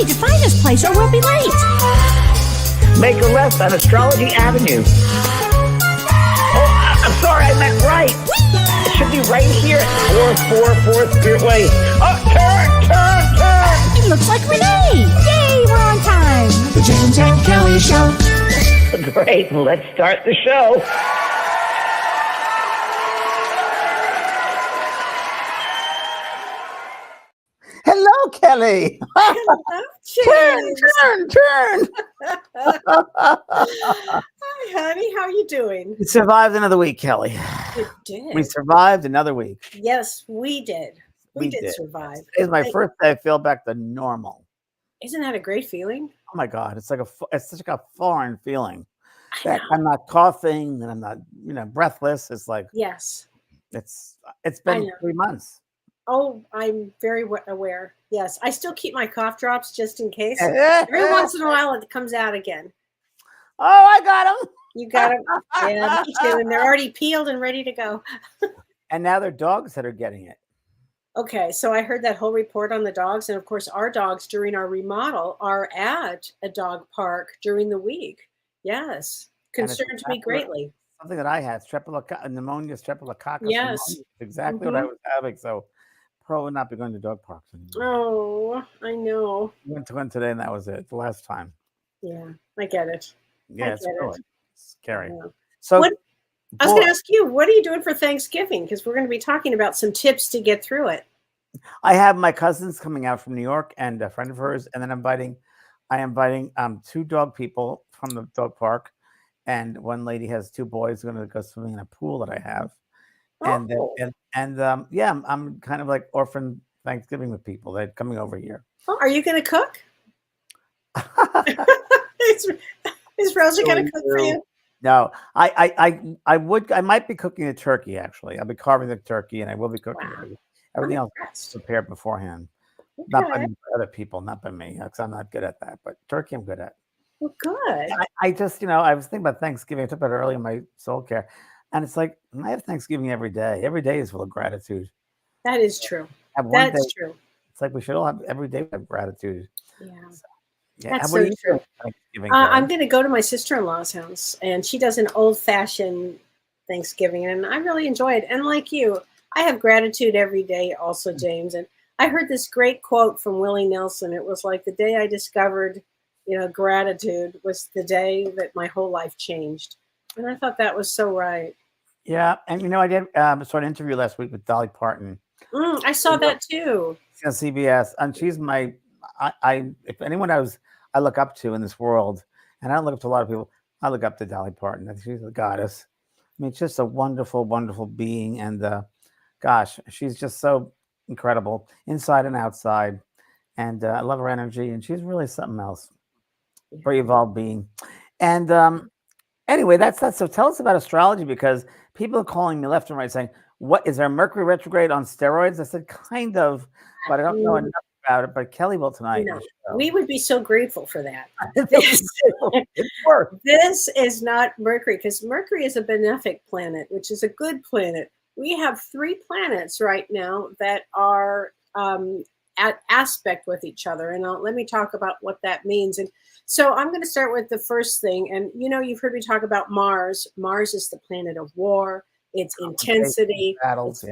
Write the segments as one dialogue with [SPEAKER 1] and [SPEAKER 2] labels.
[SPEAKER 1] need to find this place or we'll be late.
[SPEAKER 2] Make a left on Astrology Avenue. Oh, I'm sorry, I meant right. It should be right here at 444 Spirit Way. Oh, turn!
[SPEAKER 1] It looks like Renee. Yay, we're on time. The James and Kellee Show.
[SPEAKER 2] Great, let's start the show. Hello, Kellee.
[SPEAKER 1] Hello,
[SPEAKER 2] Turn.
[SPEAKER 1] Hi, honey. How are you doing?
[SPEAKER 2] We survived another week, Kellee.
[SPEAKER 1] You did.
[SPEAKER 2] We survived another week.
[SPEAKER 1] Yes, we did. We did
[SPEAKER 2] did.
[SPEAKER 1] survive.
[SPEAKER 2] It's my first day I feel back to normal.
[SPEAKER 1] Isn't that a great feeling?
[SPEAKER 2] Oh my God, it's such a foreign feeling.
[SPEAKER 1] I know.
[SPEAKER 2] I'm not coughing and I'm not, breathless. It's like
[SPEAKER 1] Yes.
[SPEAKER 2] it's been 3 months.
[SPEAKER 1] Oh, I'm very aware. Yes, I still keep my cough drops just in case. Every once in a while, it comes out again.
[SPEAKER 2] Oh, I got them.
[SPEAKER 1] You got them. Yeah, me too. And they're already peeled and ready to go.
[SPEAKER 2] And now they're dogs that are getting it.
[SPEAKER 1] Okay, so I heard that whole report on the dogs. And of course, our dogs during our remodel are at a dog park during the week. Yes, concerns me greatly.
[SPEAKER 2] Something that I had, pneumonia, streptococcus.
[SPEAKER 1] Yes.
[SPEAKER 2] Pneumonia, exactly what I was having. So probably not be going to dog parks anymore.
[SPEAKER 1] Oh, I know.
[SPEAKER 2] We went to one today and that was it. The last time.
[SPEAKER 1] Yeah, I get it.
[SPEAKER 2] Yeah, it's really scary.
[SPEAKER 1] So I was going to ask you, what are you doing for Thanksgiving? Because we're going to be talking about some tips to get through it.
[SPEAKER 2] I have my cousins coming out from New York and a friend of hers, and then I am inviting 2 dog people from the dog park, and one lady has 2 boys who are going to go swimming in a pool that I have, I'm kind of like orphan Thanksgiving with people. They're coming over here.
[SPEAKER 1] Oh, are you going to cook? Is Rosa going to cook for you?
[SPEAKER 2] No, I might be cooking the turkey. Actually, I'll be carving the turkey, and I will be cooking everything else prepared beforehand.
[SPEAKER 1] Okay.
[SPEAKER 2] Not by other people, not by me, because I'm not good at that. But turkey, I'm good at.
[SPEAKER 1] Well, good.
[SPEAKER 2] I just, I was thinking about Thanksgiving. I took about it early in my soul care, and it's like I have Thanksgiving every day. Every day is full of gratitude.
[SPEAKER 1] That is true.
[SPEAKER 2] That's
[SPEAKER 1] true.
[SPEAKER 2] It's like we should all have every day have gratitude.
[SPEAKER 1] Yeah.
[SPEAKER 2] So,
[SPEAKER 1] that's so true. I'm going to go to my sister-in-law's house, and she does an old-fashioned Thanksgiving, and I really enjoy it. And like you, I have gratitude every day also, James. And I heard this great quote from Willie Nelson. It was like, the day I discovered, gratitude was the day that my whole life changed. And I thought that was so right. Yeah.
[SPEAKER 2] And, I did sort of interview last week with Dolly Parton.
[SPEAKER 1] I saw that too.
[SPEAKER 2] She's on CBS, and she's my, if anyone I look up to in this world, and I don't look up to a lot of people, I look up to Dolly Parton. I think she's a goddess. I mean, just a wonderful, wonderful being. And gosh, she's just so incredible inside and outside. And I love her energy. And she's really something else. Very evolved being. And anyway, that's that. So tell us about astrology, because people are calling me left and right saying, what is there Mercury retrograde on steroids? I said, kind of, but I don't know enough about it. But Kellee will tonight.
[SPEAKER 1] We would be so grateful for that. This is not Mercury, because Mercury is a benefic planet, which is a good planet. We have 3 planets right now that are at aspect with each other. And let me talk about what that means. And so I'm going to start with the first thing. And, you've heard me talk about Mars. Mars is the planet of war. It's intensity,
[SPEAKER 2] battles,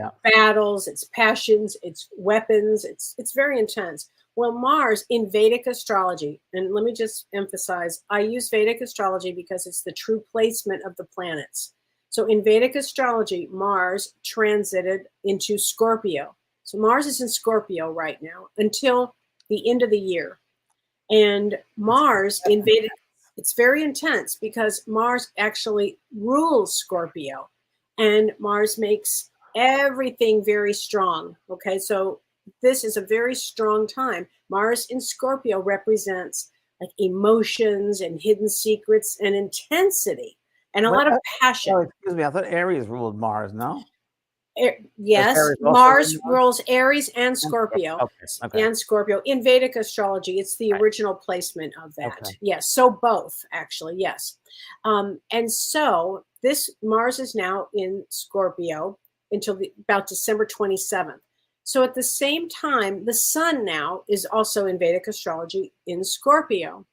[SPEAKER 1] it's passions, it's weapons. It's very intense. Well, Mars in Vedic astrology, and let me just emphasize, I use Vedic astrology because it's the true placement of the planets. So in Vedic astrology, Mars transited into Scorpio. So Mars is in Scorpio right now until the end of the year. And Mars in Vedic, it's very intense because Mars actually rules Scorpio. And Mars makes everything very strong. Okay, so this is a very strong time. Mars in Scorpio represents like emotions and hidden secrets and intensity and a lot of passion.
[SPEAKER 2] Oh, excuse me, I thought Aries ruled Mars, no?
[SPEAKER 1] Yes, Mars rules Aries and Scorpio.
[SPEAKER 2] Okay.
[SPEAKER 1] And Scorpio. In Vedic astrology, it's the original placement of that. Okay. Yes, so both, actually, yes. And so this Mars is now in Scorpio until about December 27th. So at the same time, the sun now is also in Vedic astrology in Scorpio.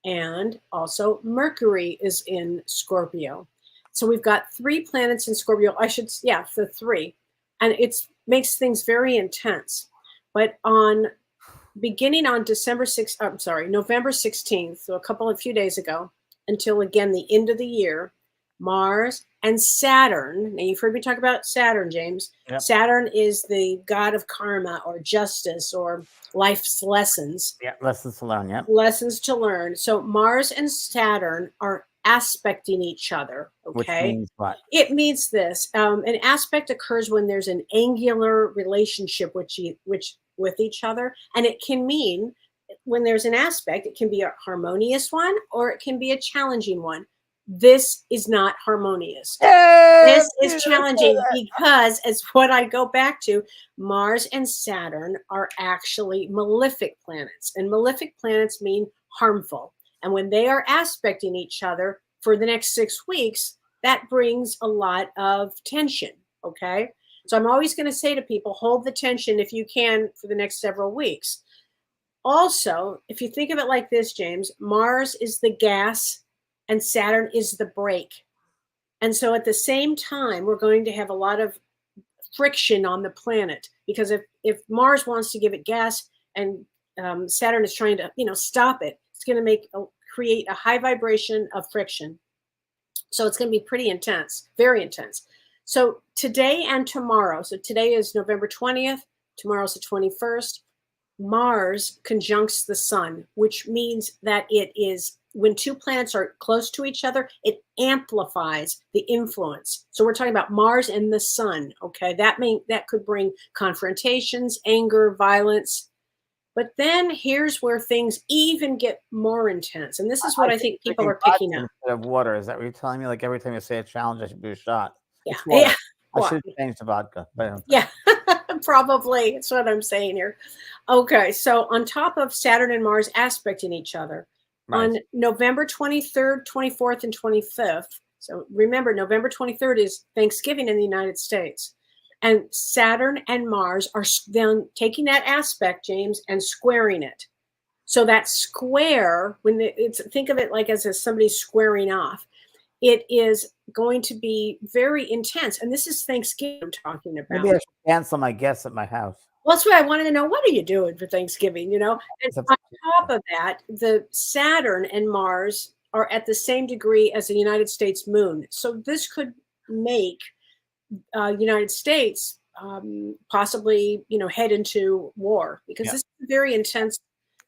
[SPEAKER 1] And also Mercury is in Scorpio. So we've got 3 planets in Scorpio. The 3. And it makes things very intense. But beginning on November 16th, so a few days ago, until again the end of the year, Mars and Saturn. Now you've heard me talk about Saturn, James.
[SPEAKER 2] Yep.
[SPEAKER 1] Saturn is the god of karma or justice or life's lessons.
[SPEAKER 2] Yeah, lessons to learn. Yeah,
[SPEAKER 1] lessons to learn. So Mars and Saturn are aspecting each other. Okay,
[SPEAKER 2] which means what?
[SPEAKER 1] It means this: an aspect occurs when there's an angular relationship with each other, and it can mean when there's an aspect, it can be a harmonious one or it can be a challenging one. This is not harmonious. This is challenging because, as what I go back to, Mars and Saturn are actually malefic planets, and malefic planets mean harmful. And when they are aspecting each other for the next 6 weeks, that brings a lot of tension. Okay. So I'm always going to say to people, hold the tension if you can for the next several weeks. Also, if you think of it like this, James, Mars is the gas and Saturn is the brake. And so at the same time, we're going to have a lot of friction on the planet, because if Mars wants to give it gas and Saturn is trying to, stop it, it's going to create a high vibration of friction. So it's going to be pretty intense, very intense. So today and tomorrow, so today is November 20th, tomorrow's the 21st, Mars conjuncts the sun, which means that it is, when 2 planets are close to each other, it amplifies the influence. So we're talking about Mars and the sun. Okay, that could bring confrontations, anger, violence. But then here's where things even get more intense, and this is what I think people are picking up.
[SPEAKER 2] Instead of water, is that what you're telling me? Like every time you say a challenge, I should do a shot.
[SPEAKER 1] Yeah, yeah.
[SPEAKER 2] I should have changed the vodka. But
[SPEAKER 1] yeah, probably. That's what I'm saying here. Okay, so on top of Saturn and Mars aspecting each other, right, on November 23rd, 24th, and 25th, so remember, November 23rd is Thanksgiving in the United States. And Saturn and Mars are then taking that aspect, James, and squaring it. So that square, think of it like as somebody squaring off, it is going to be very intense. And this is Thanksgiving I'm talking about.
[SPEAKER 2] Maybe I should cancel my guests at my house.
[SPEAKER 1] Well, that's what I wanted to know. What are you doing for Thanksgiving? And on top of that, the Saturn and Mars are at the same degree as the United States moon. So this could make United States possibly, head into war, because this is very intense.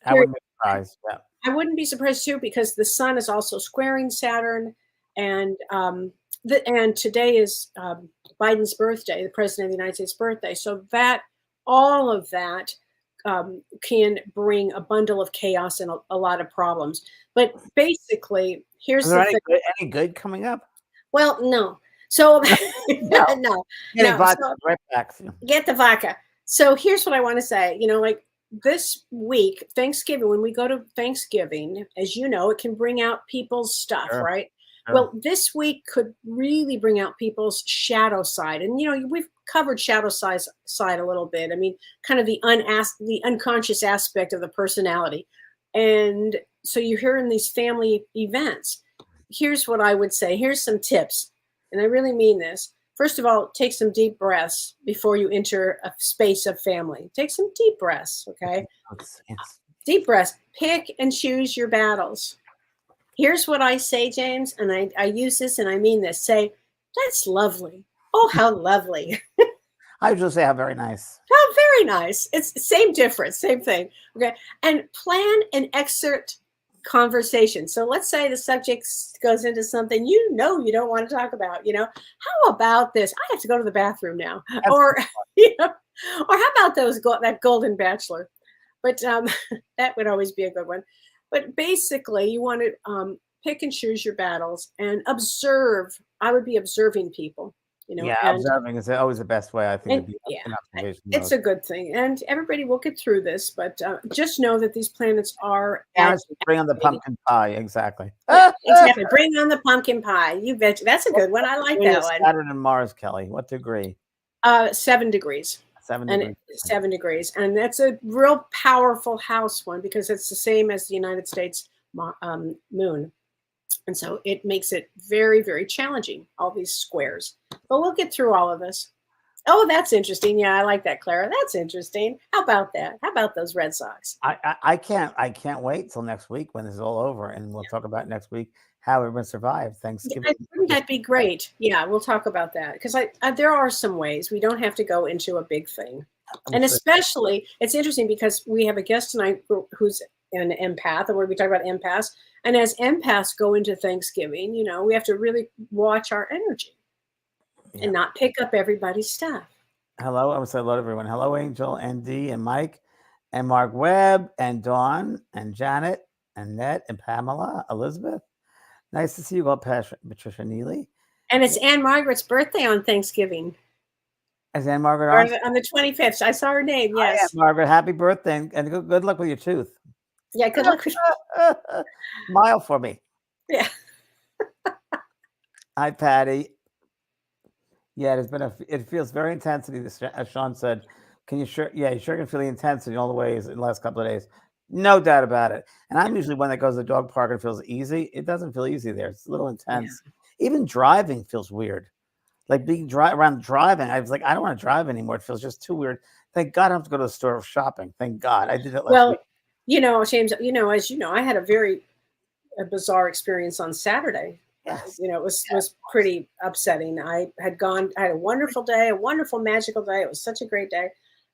[SPEAKER 2] I wouldn't be surprised. Yeah.
[SPEAKER 1] I wouldn't be surprised too, because the sun is also squaring Saturn, and today is Biden's birthday, the president of the United States' birthday. So all of that can bring a bundle of chaos and a lot of problems. But basically, here's the thing.
[SPEAKER 2] Any good coming up?
[SPEAKER 1] Well, no. So no.
[SPEAKER 2] Vodka, right back.
[SPEAKER 1] Get the vodka. So here's what I want to say. Like this week, Thanksgiving, when we go to Thanksgiving, as you know, it can bring out people's stuff, right? Sure. Well, this week could really bring out people's shadow side. And, we've covered shadow side a little bit. I mean, kind of the unconscious aspect of the personality. And so you're hearing these family events. Here's what I would say. Here's some tips. And I really mean this. First of all, take some deep breaths before you enter a space of family. Take some deep breaths, okay? Deep breaths. Pick and choose your battles. Here's what I say, James, and I use this and I mean this. Say, that's lovely. Oh, how lovely.
[SPEAKER 2] I usually say, how very nice.
[SPEAKER 1] How very nice. It's same difference, same thing. Okay. And plan an excerpt conversation. So let's say the subject goes into something you don't want to talk about. How about this? I have to go to the bathroom now. Or how about that Golden Bachelor? But that would always be a good one. But basically, you want to pick and choose your battles and observe. I would be observing people.
[SPEAKER 2] Observing is always the best way, I think.
[SPEAKER 1] It's a good thing, and everybody will get through this. But just know that these planets are.
[SPEAKER 2] Bring on the pumpkin pie, exactly.
[SPEAKER 1] Exactly. Bring on the pumpkin pie. You bet. That's a good one. I like that one.
[SPEAKER 2] Saturn and Mars, Kelly. What degree?
[SPEAKER 1] 7 degrees.
[SPEAKER 2] 7
[SPEAKER 1] and
[SPEAKER 2] degrees.
[SPEAKER 1] it's 7 degrees. And that's a real powerful house one because it's the same as the United States moon. And so it makes it very, very challenging, all these squares. But we'll get through all of this. Oh, that's interesting. Yeah, I like that, Clara. That's interesting. How about that? How about those Red Sox?
[SPEAKER 2] I can't wait till next week when this is all over, and we'll talk about next week how everyone survived Thanksgiving.
[SPEAKER 1] Yeah, wouldn't that be great? Yeah, we'll talk about that because there are some ways we don't have to go into a big thing, and especially it's interesting because we have a guest tonight who's an empath, and we talk about empaths, and as empaths go into Thanksgiving, we have to really watch our energy and not pick up everybody's stuff.
[SPEAKER 2] Hello, I would say hello to everyone. Hello, Angel and Dee and Mike and Mark Webb and Dawn and Janet and Ned and Pamela, Elizabeth. Nice to see you all, Patricia Neely.
[SPEAKER 1] And it's Anne Margaret's birthday on Thanksgiving.
[SPEAKER 2] Is Anne Margaret
[SPEAKER 1] on the 25th? I saw her name. Yes,
[SPEAKER 2] hi, Anne Margaret. Happy birthday and good luck with your tooth.
[SPEAKER 1] Yeah, good luck with
[SPEAKER 2] smile for me.
[SPEAKER 1] Yeah.
[SPEAKER 2] Hi, Patty. Yeah, it feels very intensity, as Sean said. You sure can feel the intensity in all the ways in the last couple of days. No doubt about it. And I'm usually one that goes to the dog park and feels easy. It doesn't feel easy there. It's a little intense. Yeah. Even driving feels weird. Like being around driving, I was like, I don't want to drive anymore. It feels just too weird. Thank God I don't have to go to the store shopping. Thank God. I did it last week.
[SPEAKER 1] James, as you know, I had a bizarre experience on Saturday.
[SPEAKER 2] Yes.
[SPEAKER 1] It was pretty upsetting. I had a wonderful day, a wonderful, magical day. It was such a great day.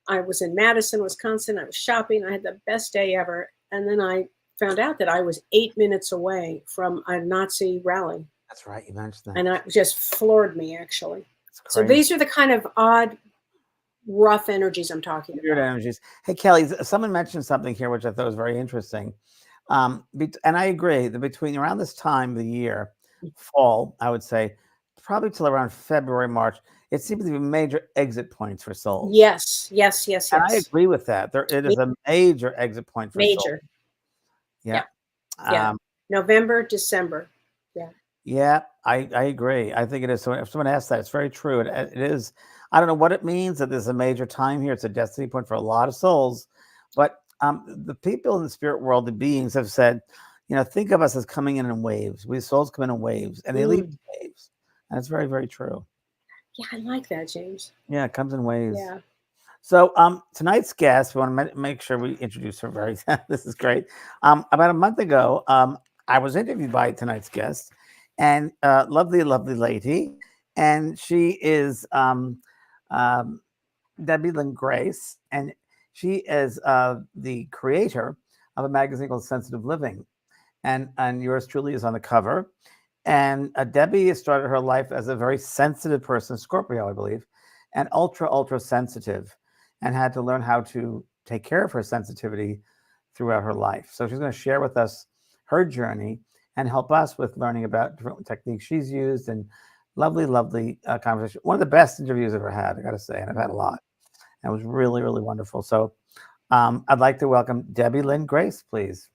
[SPEAKER 1] I was in Madison, Wisconsin. I was shopping. I had the best day ever. And then I found out that I was 8 minutes away from a Nazi rally.
[SPEAKER 2] That's right. You mentioned that.
[SPEAKER 1] And it just floored me, actually. So these are the kind of odd, rough energies I'm talking about.
[SPEAKER 2] Weird energies. Hey, Kellee, someone mentioned something here, which I thought was very interesting. And I agree that between around this time of the year, fall, I would say, probably till around February, March, it seems to be major exit points for souls.
[SPEAKER 1] Yes. And
[SPEAKER 2] I agree with that. It is a major exit point for souls. Yeah.
[SPEAKER 1] November, December.
[SPEAKER 2] Yeah, I agree. I think it is. So if someone asks that, it's very true. It is. I don't know what it means that there's a major time here. It's a destiny point for a lot of souls. But the people in the spirit world, the beings have said, think of us as coming in waves. We souls come in waves and they leave in waves. And it's very, very true.
[SPEAKER 1] Yeah, I like that, James.
[SPEAKER 2] Yeah, it comes in waves.
[SPEAKER 1] Yeah.
[SPEAKER 2] So tonight's guest, we want to make sure we introduce her this is great. About a month ago, I was interviewed by tonight's guest, and lovely, lovely lady. And she is Debbie Lynn Grace, and she is the creator of a magazine called Sensitive Living. And yours truly is on the cover. And Debbie has started her life as a very sensitive person, Scorpio, I believe, and ultra sensitive, and had to learn how to take care of her sensitivity throughout her life. So she's going to share with us her journey and help us with learning about different techniques she's used, and lovely, lovely conversation. One of the best interviews I've ever had, I got to say, and I've had a lot. And it was really, really wonderful. So I'd like to welcome Debbie Lynn Grace, please.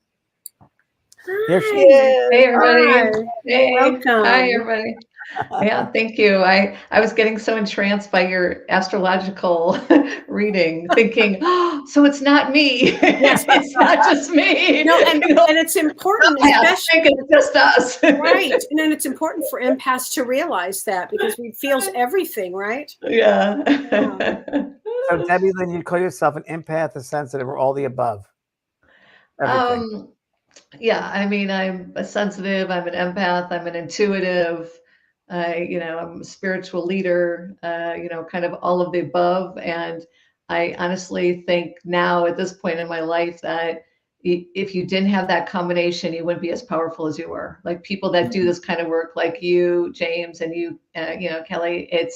[SPEAKER 1] Hi.
[SPEAKER 2] Here she is.
[SPEAKER 3] Hey, everybody.
[SPEAKER 1] Hi.
[SPEAKER 3] Hey.
[SPEAKER 1] Welcome.
[SPEAKER 3] Hi, everybody. Yeah, thank you. I was getting so entranced by your astrological reading, thinking, so it's not me.
[SPEAKER 1] Yes.
[SPEAKER 3] It's not just me.
[SPEAKER 1] No, and it's important,
[SPEAKER 3] especially it's just us.
[SPEAKER 1] Right. And then it's important for empaths to realize that, because we feels everything, right?
[SPEAKER 3] Yeah.
[SPEAKER 2] So Debbie Lynn, you call yourself an empath, a sensitive, or all the above? Everything.
[SPEAKER 3] Yeah, I mean, I'm a sensitive, I'm an empath, I'm an intuitive, I'm a spiritual leader, kind of all of the above. And I honestly think now at this point in my life that if you didn't have that combination, you wouldn't be as powerful as you were. Like people that do this kind of work, like you, James, and you, Kellee,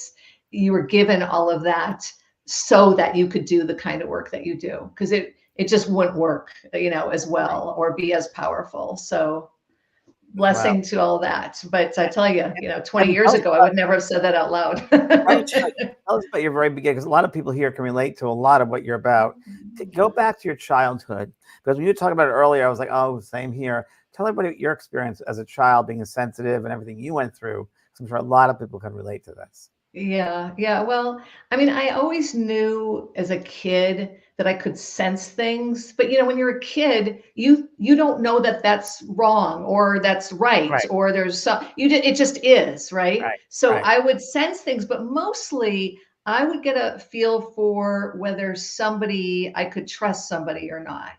[SPEAKER 3] you were given all of that so that you could do the kind of work that you do, because it just wouldn't work, as well, or be as powerful. So blessing to all that. But I tell you, 20 years ago, I would never have said that out loud.
[SPEAKER 2] Right. Tell us about your very beginning, because a lot of people here can relate to a lot of what you're about. Go back to your childhood, because when you were talking about it earlier, I was like, oh, same here. Tell everybody your experience as a child, being sensitive and everything you went through. I'm sure a lot of people can relate to this.
[SPEAKER 3] Yeah, yeah. Well, I mean, I always knew as a kid that I could sense things, but when you're a kid, you don't know that that's wrong or that's right
[SPEAKER 2] Right,
[SPEAKER 3] or there's some it just is, right?
[SPEAKER 2] right,
[SPEAKER 3] So
[SPEAKER 2] right.
[SPEAKER 3] I would sense things, but mostly I would get a feel for whether somebody I could trust somebody or not.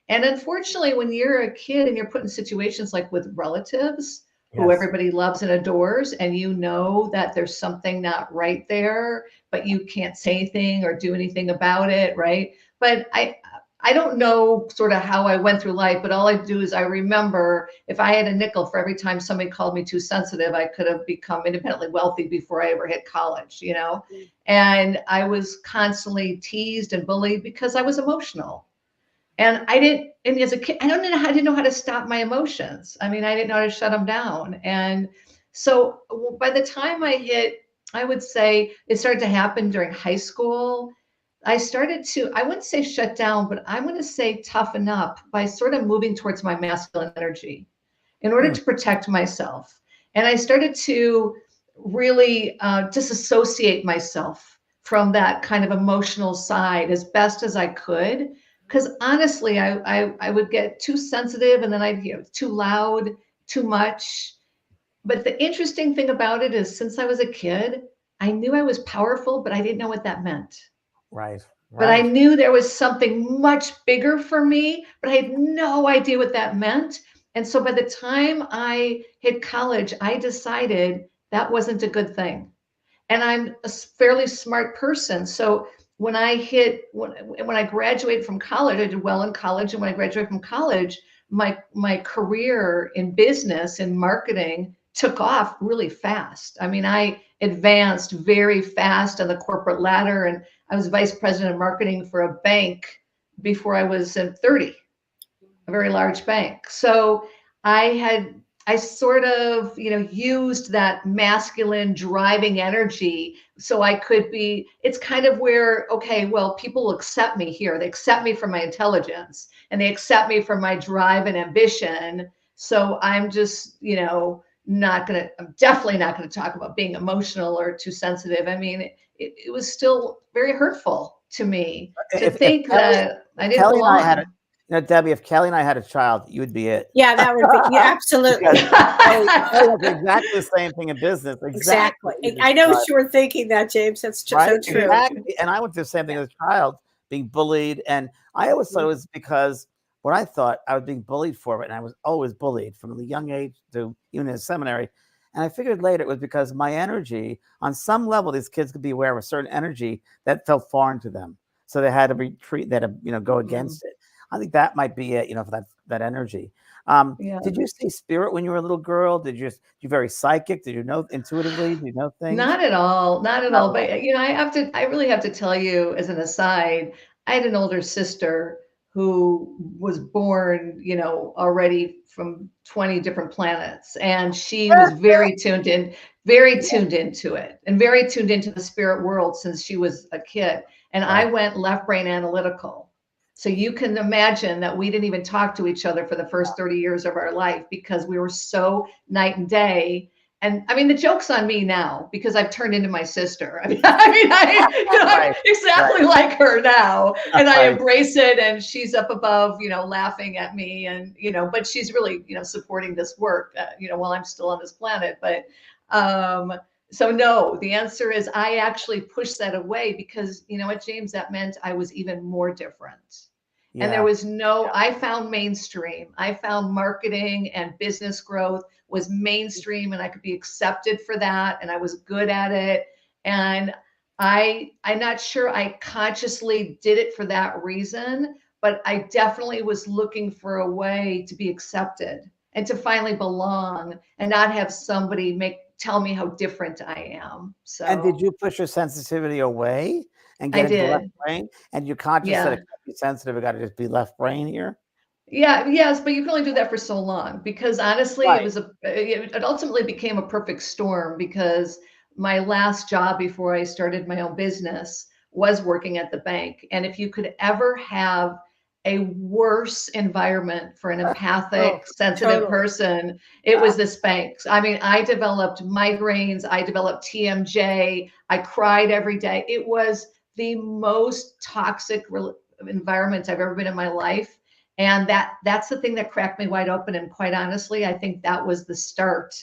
[SPEAKER 3] And unfortunately, when you're a kid and you're put in situations like with relatives, who
[SPEAKER 2] Yes.
[SPEAKER 3] everybody loves and adores, and you know that there's something not right there, but you can't say anything or do anything about it, right? But I don't know sort of how I went through life, but all I do is I remember if I had a nickel for every time somebody called me too sensitive, I could have become independently wealthy before I ever hit college. And I was constantly teased and bullied because I was emotional. And I didn't, and as a kid, I didn't know how to stop my emotions. I mean, I didn't know how to shut them down. And so by the time I would say it started to happen during high school. I started to, I wouldn't say shut down, but I'm going to say toughen up by sort of moving towards my masculine energy in order
[SPEAKER 2] Hmm.
[SPEAKER 3] to protect myself. And I started to really disassociate myself from that kind of emotional side as best as I could. Because honestly, I would get too sensitive and then I'd too loud, too much. But the interesting thing about it is since I was a kid, I knew I was powerful, but I didn't know what that meant.
[SPEAKER 2] Right,
[SPEAKER 3] But I
[SPEAKER 2] right.
[SPEAKER 3] knew there was something much bigger for me, but I had no idea what that meant. And so by the time I hit college, I decided that wasn't a good thing. And I'm a fairly smart person. So when I graduated from college, I did well in college. And when I graduated from college, my career in business and marketing took off really fast. I mean, I advanced very fast on the corporate ladder, and I was vice president of marketing for a bank before I was 30, a very large bank. So I had I sort of, used that masculine driving energy so I could be, it's kind of where, okay, well, people accept me here. They accept me for my intelligence and they accept me for my drive and ambition. So I'm just, I'm definitely not going to talk about being emotional or too sensitive. I mean, it was still very hurtful to me to
[SPEAKER 2] If
[SPEAKER 3] think
[SPEAKER 2] Kelly,
[SPEAKER 3] that I
[SPEAKER 2] if
[SPEAKER 3] didn't
[SPEAKER 2] Kelly and I had a,
[SPEAKER 3] belong.
[SPEAKER 2] Debbie, if Kelly and I had a child, you would be it.
[SPEAKER 1] Yeah, that would be, yeah, absolutely.
[SPEAKER 2] Because Kelly does exactly the same thing in business. Exactly
[SPEAKER 1] Exactly.
[SPEAKER 2] what you
[SPEAKER 1] I know
[SPEAKER 2] described.
[SPEAKER 1] you were thinking that, James. That's
[SPEAKER 2] Right?
[SPEAKER 1] so true.
[SPEAKER 2] Exactly. And I went through the same thing
[SPEAKER 1] Yeah.
[SPEAKER 2] as a child, being bullied. And I always thought it was because what I thought I was being bullied for it. And I was always bullied from a young age to even in seminary. And I figured later it was because my energy, on some level, these kids could be aware of a certain energy that felt foreign to them. So they had to retreat, they had to, go
[SPEAKER 3] Mm,
[SPEAKER 2] against it. I think that might be it, for that energy.
[SPEAKER 3] yeah.
[SPEAKER 2] Did you see spirit when you were a little girl? You very psychic? Did you know intuitively? Did you know things?
[SPEAKER 3] Not at all, not at
[SPEAKER 2] Not
[SPEAKER 3] all.
[SPEAKER 2] at all.
[SPEAKER 3] But I really have to tell you as an aside, I had an older sister who was born, already from 20 different planets. And she was very tuned into it and very tuned into the spirit world since she was a kid. And I
[SPEAKER 2] Right.
[SPEAKER 3] went left brain analytical. So you can imagine that we didn't even talk to each other for the first 30 years of our life because we were so night and day. And I mean, the joke's on me now because I've turned into my sister. I'm
[SPEAKER 2] Right. Right.
[SPEAKER 3] exactly like her now, and I
[SPEAKER 2] Right.
[SPEAKER 3] embrace it. And she's up above, laughing at me, and but she's really, supporting this work, while I'm still on this planet. But um, so no, the answer is I actually pushed that away because you know what, James, that meant I was even more different. And there
[SPEAKER 2] Yeah.
[SPEAKER 3] was no,
[SPEAKER 2] Yeah.
[SPEAKER 3] I found mainstream. I found marketing and business growth was mainstream and I could be accepted for that and I was good at it. And I'm not sure I consciously did it for that reason, but I definitely was looking for a way to be accepted and to finally belong and not have somebody tell me how different I am.
[SPEAKER 2] And did
[SPEAKER 3] So
[SPEAKER 2] you push your sensitivity away and
[SPEAKER 3] I
[SPEAKER 2] get into the left
[SPEAKER 3] did.
[SPEAKER 2] brain? And you conscious said it
[SPEAKER 3] Yeah.
[SPEAKER 2] can't be sensitive, it got to just be left brain here?
[SPEAKER 3] Yeah, yes, but you can only do that for so long because honestly,
[SPEAKER 2] Right.
[SPEAKER 3] it ultimately became a perfect storm because my last job before I started my own business was working at the bank. And if you could ever have a worse environment for an empathic,
[SPEAKER 1] Oh,
[SPEAKER 3] sensitive
[SPEAKER 1] totally.
[SPEAKER 3] person. It was this bank. I mean, I developed migraines, I developed TMJ, I cried every day. It was the most toxic environment I've ever been in my life. And that's the thing that cracked me wide open. And quite honestly, I think that was the start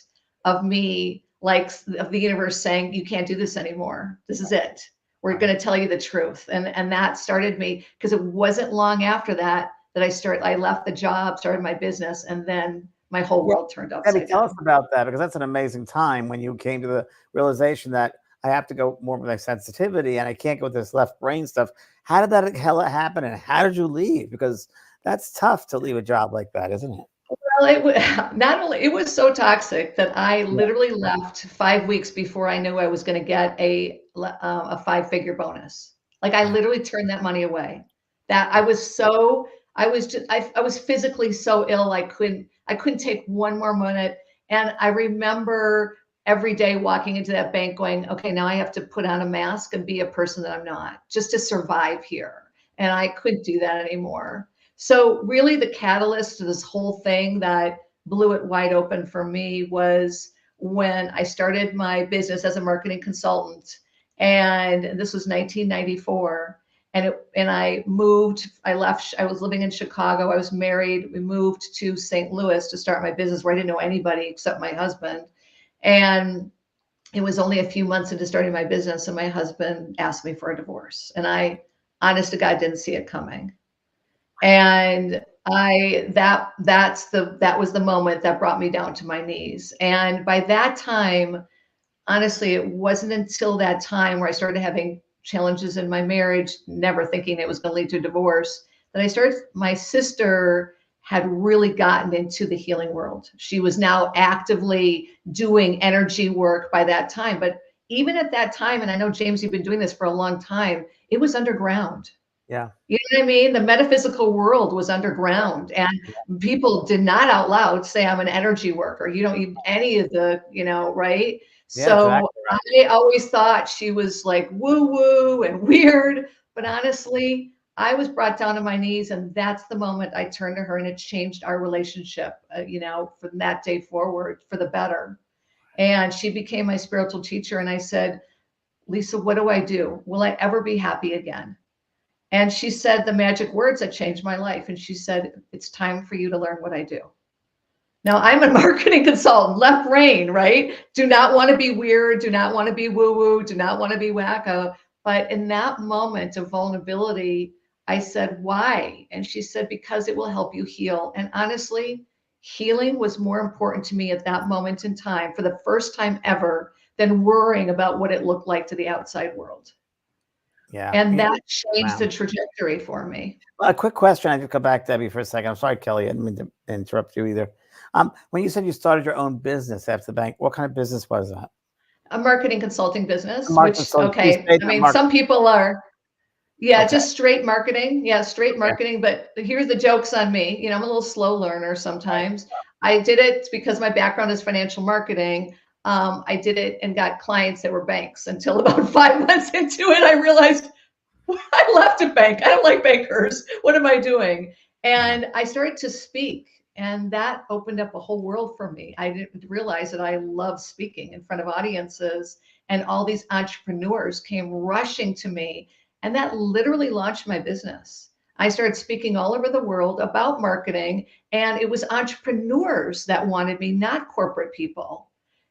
[SPEAKER 3] of me, like, of the universe saying, you can't do this anymore. This is it. We're going to tell you the truth. And that started me, because it wasn't long after that I left the job, started my business, and then my whole world turned
[SPEAKER 2] Debbie,
[SPEAKER 3] upside
[SPEAKER 2] tell us
[SPEAKER 3] down.
[SPEAKER 2] about that, because that's an amazing time when you came to the realization that I have to go more with my sensitivity and I can't go with this left brain stuff. How did that hell happen, and how did you leave? Because that's tough to leave a job like that, isn't it?
[SPEAKER 3] Well, not only, it was so toxic that I
[SPEAKER 2] Yeah.
[SPEAKER 3] literally left 5 weeks before I knew I was going to get a 5-figure bonus. Like, I literally turned that money away. That I was so, I was just, I was physically so ill. I couldn't take one more minute. And I remember every day walking into that bank going, okay, now I have to put on a mask and be a person that I'm not, just to survive here. And I couldn't do that anymore. So really the catalyst to this whole thing that blew it wide open for me was when I started my business as a marketing consultant. And this was 1994. And I moved, I left, I was living in Chicago. I was married. We moved to St. Louis to start my business, where I didn't know anybody except my husband. And it was only a few months into starting my business, and my husband asked me for a divorce. And I, honest to God, didn't see it coming. And that was the moment that brought me down to my knees. And by that time, honestly, it wasn't until that time where I started having challenges in my marriage, never thinking it was going to lead to divorce, that my sister had really gotten into the healing world. She was now actively doing energy work by that time. But even at that time, and I know, James, you've been doing this for a long time, it was underground.
[SPEAKER 2] Yeah.
[SPEAKER 3] You know what I mean? The metaphysical world was underground, and people did not out loud say, I'm an energy worker. You don't need any of the, right?
[SPEAKER 2] Yeah,
[SPEAKER 3] So
[SPEAKER 2] exactly right.
[SPEAKER 3] I always thought she was like woo woo and weird. But honestly, I was brought down to my knees, and that's the moment I turned to her, and it changed our relationship, from that day forward for the better. And she became my spiritual teacher. And I said, Lisa, what do I do? Will I ever be happy again? And she said the magic words that changed my life. And she said, it's time for you to learn what I do. Now, I'm a marketing consultant, left brain, right? Do not want to be weird, do not want to be woo-woo, do not want to be wacko. But in that moment of vulnerability, I said, why? And she said, because it will help you heal. And honestly, healing was more important to me at that moment in time, for the first time ever, than worrying about what it looked like to the outside world.
[SPEAKER 2] Yeah.
[SPEAKER 3] And that changed
[SPEAKER 2] Wow.
[SPEAKER 3] the trajectory for me.
[SPEAKER 2] A quick question. I just come back, Debbie, for a second. I'm sorry, Kelly. I didn't mean to interrupt you either. When you said you started your own business after the bank, what kind of business was that?
[SPEAKER 3] A marketing consulting business,
[SPEAKER 2] Marketing.
[SPEAKER 3] which,
[SPEAKER 2] So you
[SPEAKER 3] okay,
[SPEAKER 2] stayed
[SPEAKER 3] I
[SPEAKER 2] in
[SPEAKER 3] mean,
[SPEAKER 2] marketing.
[SPEAKER 3] some people are, yeah,
[SPEAKER 2] Okay.
[SPEAKER 3] just straight marketing. Yeah, straight
[SPEAKER 2] Okay.
[SPEAKER 3] marketing. But here's the jokes on me. I'm a little slow learner sometimes. I did it because my background is financial marketing. I did it and got clients that were banks until about 5 months into it. I realized I left a bank. I don't like bankers. What am I doing? And I started to speak, and that opened up a whole world for me. I didn't realize that I love speaking in front of audiences, and all these entrepreneurs came rushing to me, and that literally launched my business. I started speaking all over the world about marketing, and it was entrepreneurs that wanted me, not corporate people.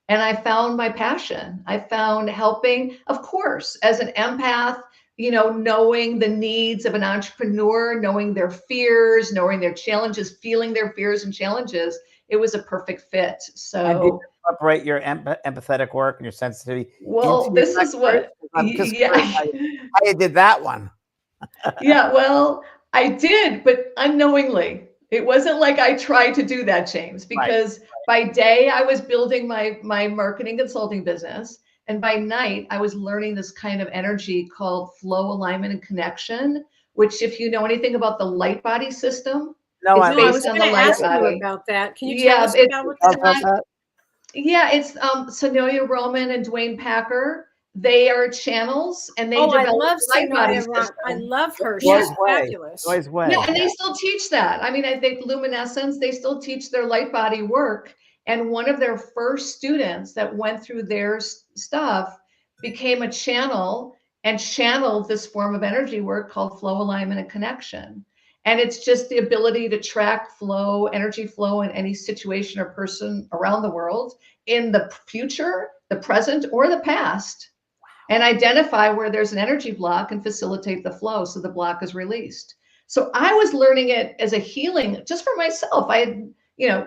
[SPEAKER 3] And I found my passion. I found helping, of course, as an empath, knowing the needs of an entrepreneur, knowing their fears, knowing their challenges, feeling their fears and challenges. It was a perfect fit.
[SPEAKER 2] And did you
[SPEAKER 3] So,
[SPEAKER 2] incorporate your empathetic work and your sensitivity into
[SPEAKER 3] well,
[SPEAKER 2] your
[SPEAKER 3] this is
[SPEAKER 2] records?
[SPEAKER 3] what,
[SPEAKER 2] I'm just curious
[SPEAKER 3] yeah,
[SPEAKER 2] how you did that one.
[SPEAKER 3] yeah, well, I did, but unknowingly. It wasn't like I tried to do that, James,
[SPEAKER 2] Right.
[SPEAKER 3] because by day I was building my marketing consulting business. And by night, I was learning this kind of energy called flow, alignment, and connection, which, if you know anything about the light body system,
[SPEAKER 2] No,
[SPEAKER 3] it's
[SPEAKER 1] No, I
[SPEAKER 3] based
[SPEAKER 1] was
[SPEAKER 3] on
[SPEAKER 1] going
[SPEAKER 3] the
[SPEAKER 1] to
[SPEAKER 3] light
[SPEAKER 1] ask you
[SPEAKER 3] body.
[SPEAKER 1] about that. Can you tell
[SPEAKER 3] Yeah,
[SPEAKER 1] us about what
[SPEAKER 2] tell
[SPEAKER 1] that
[SPEAKER 2] us about
[SPEAKER 1] is?
[SPEAKER 2] that.
[SPEAKER 3] yeah, it's Sonoya Roman and Dwayne Packer. they are channels, and they
[SPEAKER 1] Oh, I
[SPEAKER 3] develop
[SPEAKER 1] love
[SPEAKER 3] light body
[SPEAKER 1] Sanaya Ron. I
[SPEAKER 3] system.
[SPEAKER 1] love her.
[SPEAKER 3] Yeah.
[SPEAKER 1] She's fabulous.
[SPEAKER 2] Joy's way.
[SPEAKER 3] Yeah, and they still teach that. I mean, I think luminescence, they still teach their light body work. And one of their first students that went through their stuff became a channel and channeled this form of energy work called flow alignment and connection. And it's just the ability to track flow, energy flow in any situation or person around the world in the future, the present, or the past, and identify where there's an energy block and facilitate the flow so the block is released. So I was learning it as a healing just for myself. I had,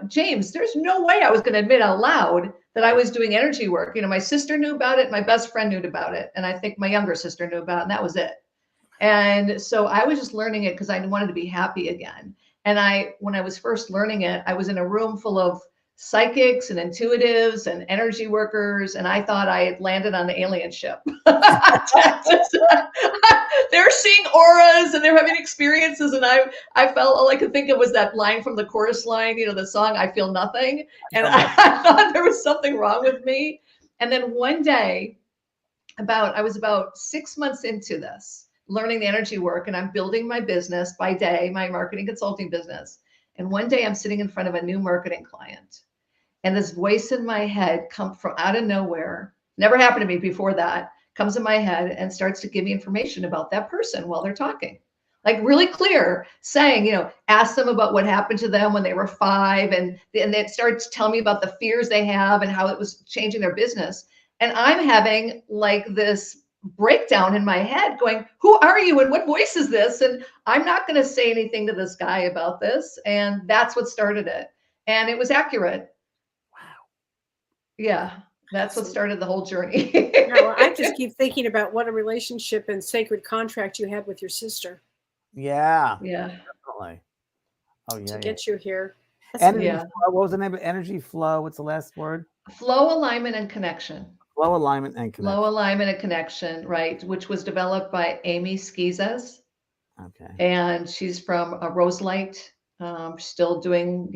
[SPEAKER 3] James, there's no way I was going to admit out loud that I was doing energy work. My sister knew about it, my best friend knew about it, and I think my younger sister knew about it, and that was it. And so I was just learning it because I wanted to be happy again. And when I was first learning it, I was in a room full of psychics and intuitives and energy workers, and I thought I had landed on the alien ship. They're seeing auras and they're having experiences, and I felt all I could think of was that line from the chorus line, the song "I Feel Nothing," and I thought there was something wrong with me. And then one day, I was about 6 months into this, learning the energy work, and I'm building my business by day, my marketing consulting business. And one day I'm sitting in front of a new marketing client, and this voice in my head comes from out of nowhere, never happened to me before that, comes in my head and starts to give me information about that person while they're talking. Like really clear, saying, ask them about what happened to them when they were 5. And it starts to tell me about the fears they have and how it was changing their business. And I'm having like this breakdown in my head going, who are you and what voice is this? And I'm not going to say anything to this guy about this. And that's what started it. And it was accurate.
[SPEAKER 2] Wow.
[SPEAKER 3] Yeah, that's what started the whole journey.
[SPEAKER 1] No, I just keep thinking about what a relationship and sacred contract you had with your sister.
[SPEAKER 2] Yeah.
[SPEAKER 3] Yeah.
[SPEAKER 2] Definitely. Oh yeah.
[SPEAKER 1] To get you here.
[SPEAKER 2] Energy
[SPEAKER 3] Yeah.
[SPEAKER 2] flow, what was the name of energy flow? What's the last word?
[SPEAKER 3] Flow alignment and connection.
[SPEAKER 2] Flow alignment and connection.
[SPEAKER 3] Flow alignment and connection, right? Which was developed by Amy Skizas.
[SPEAKER 2] Okay.
[SPEAKER 3] And she's from Roselight, still doing,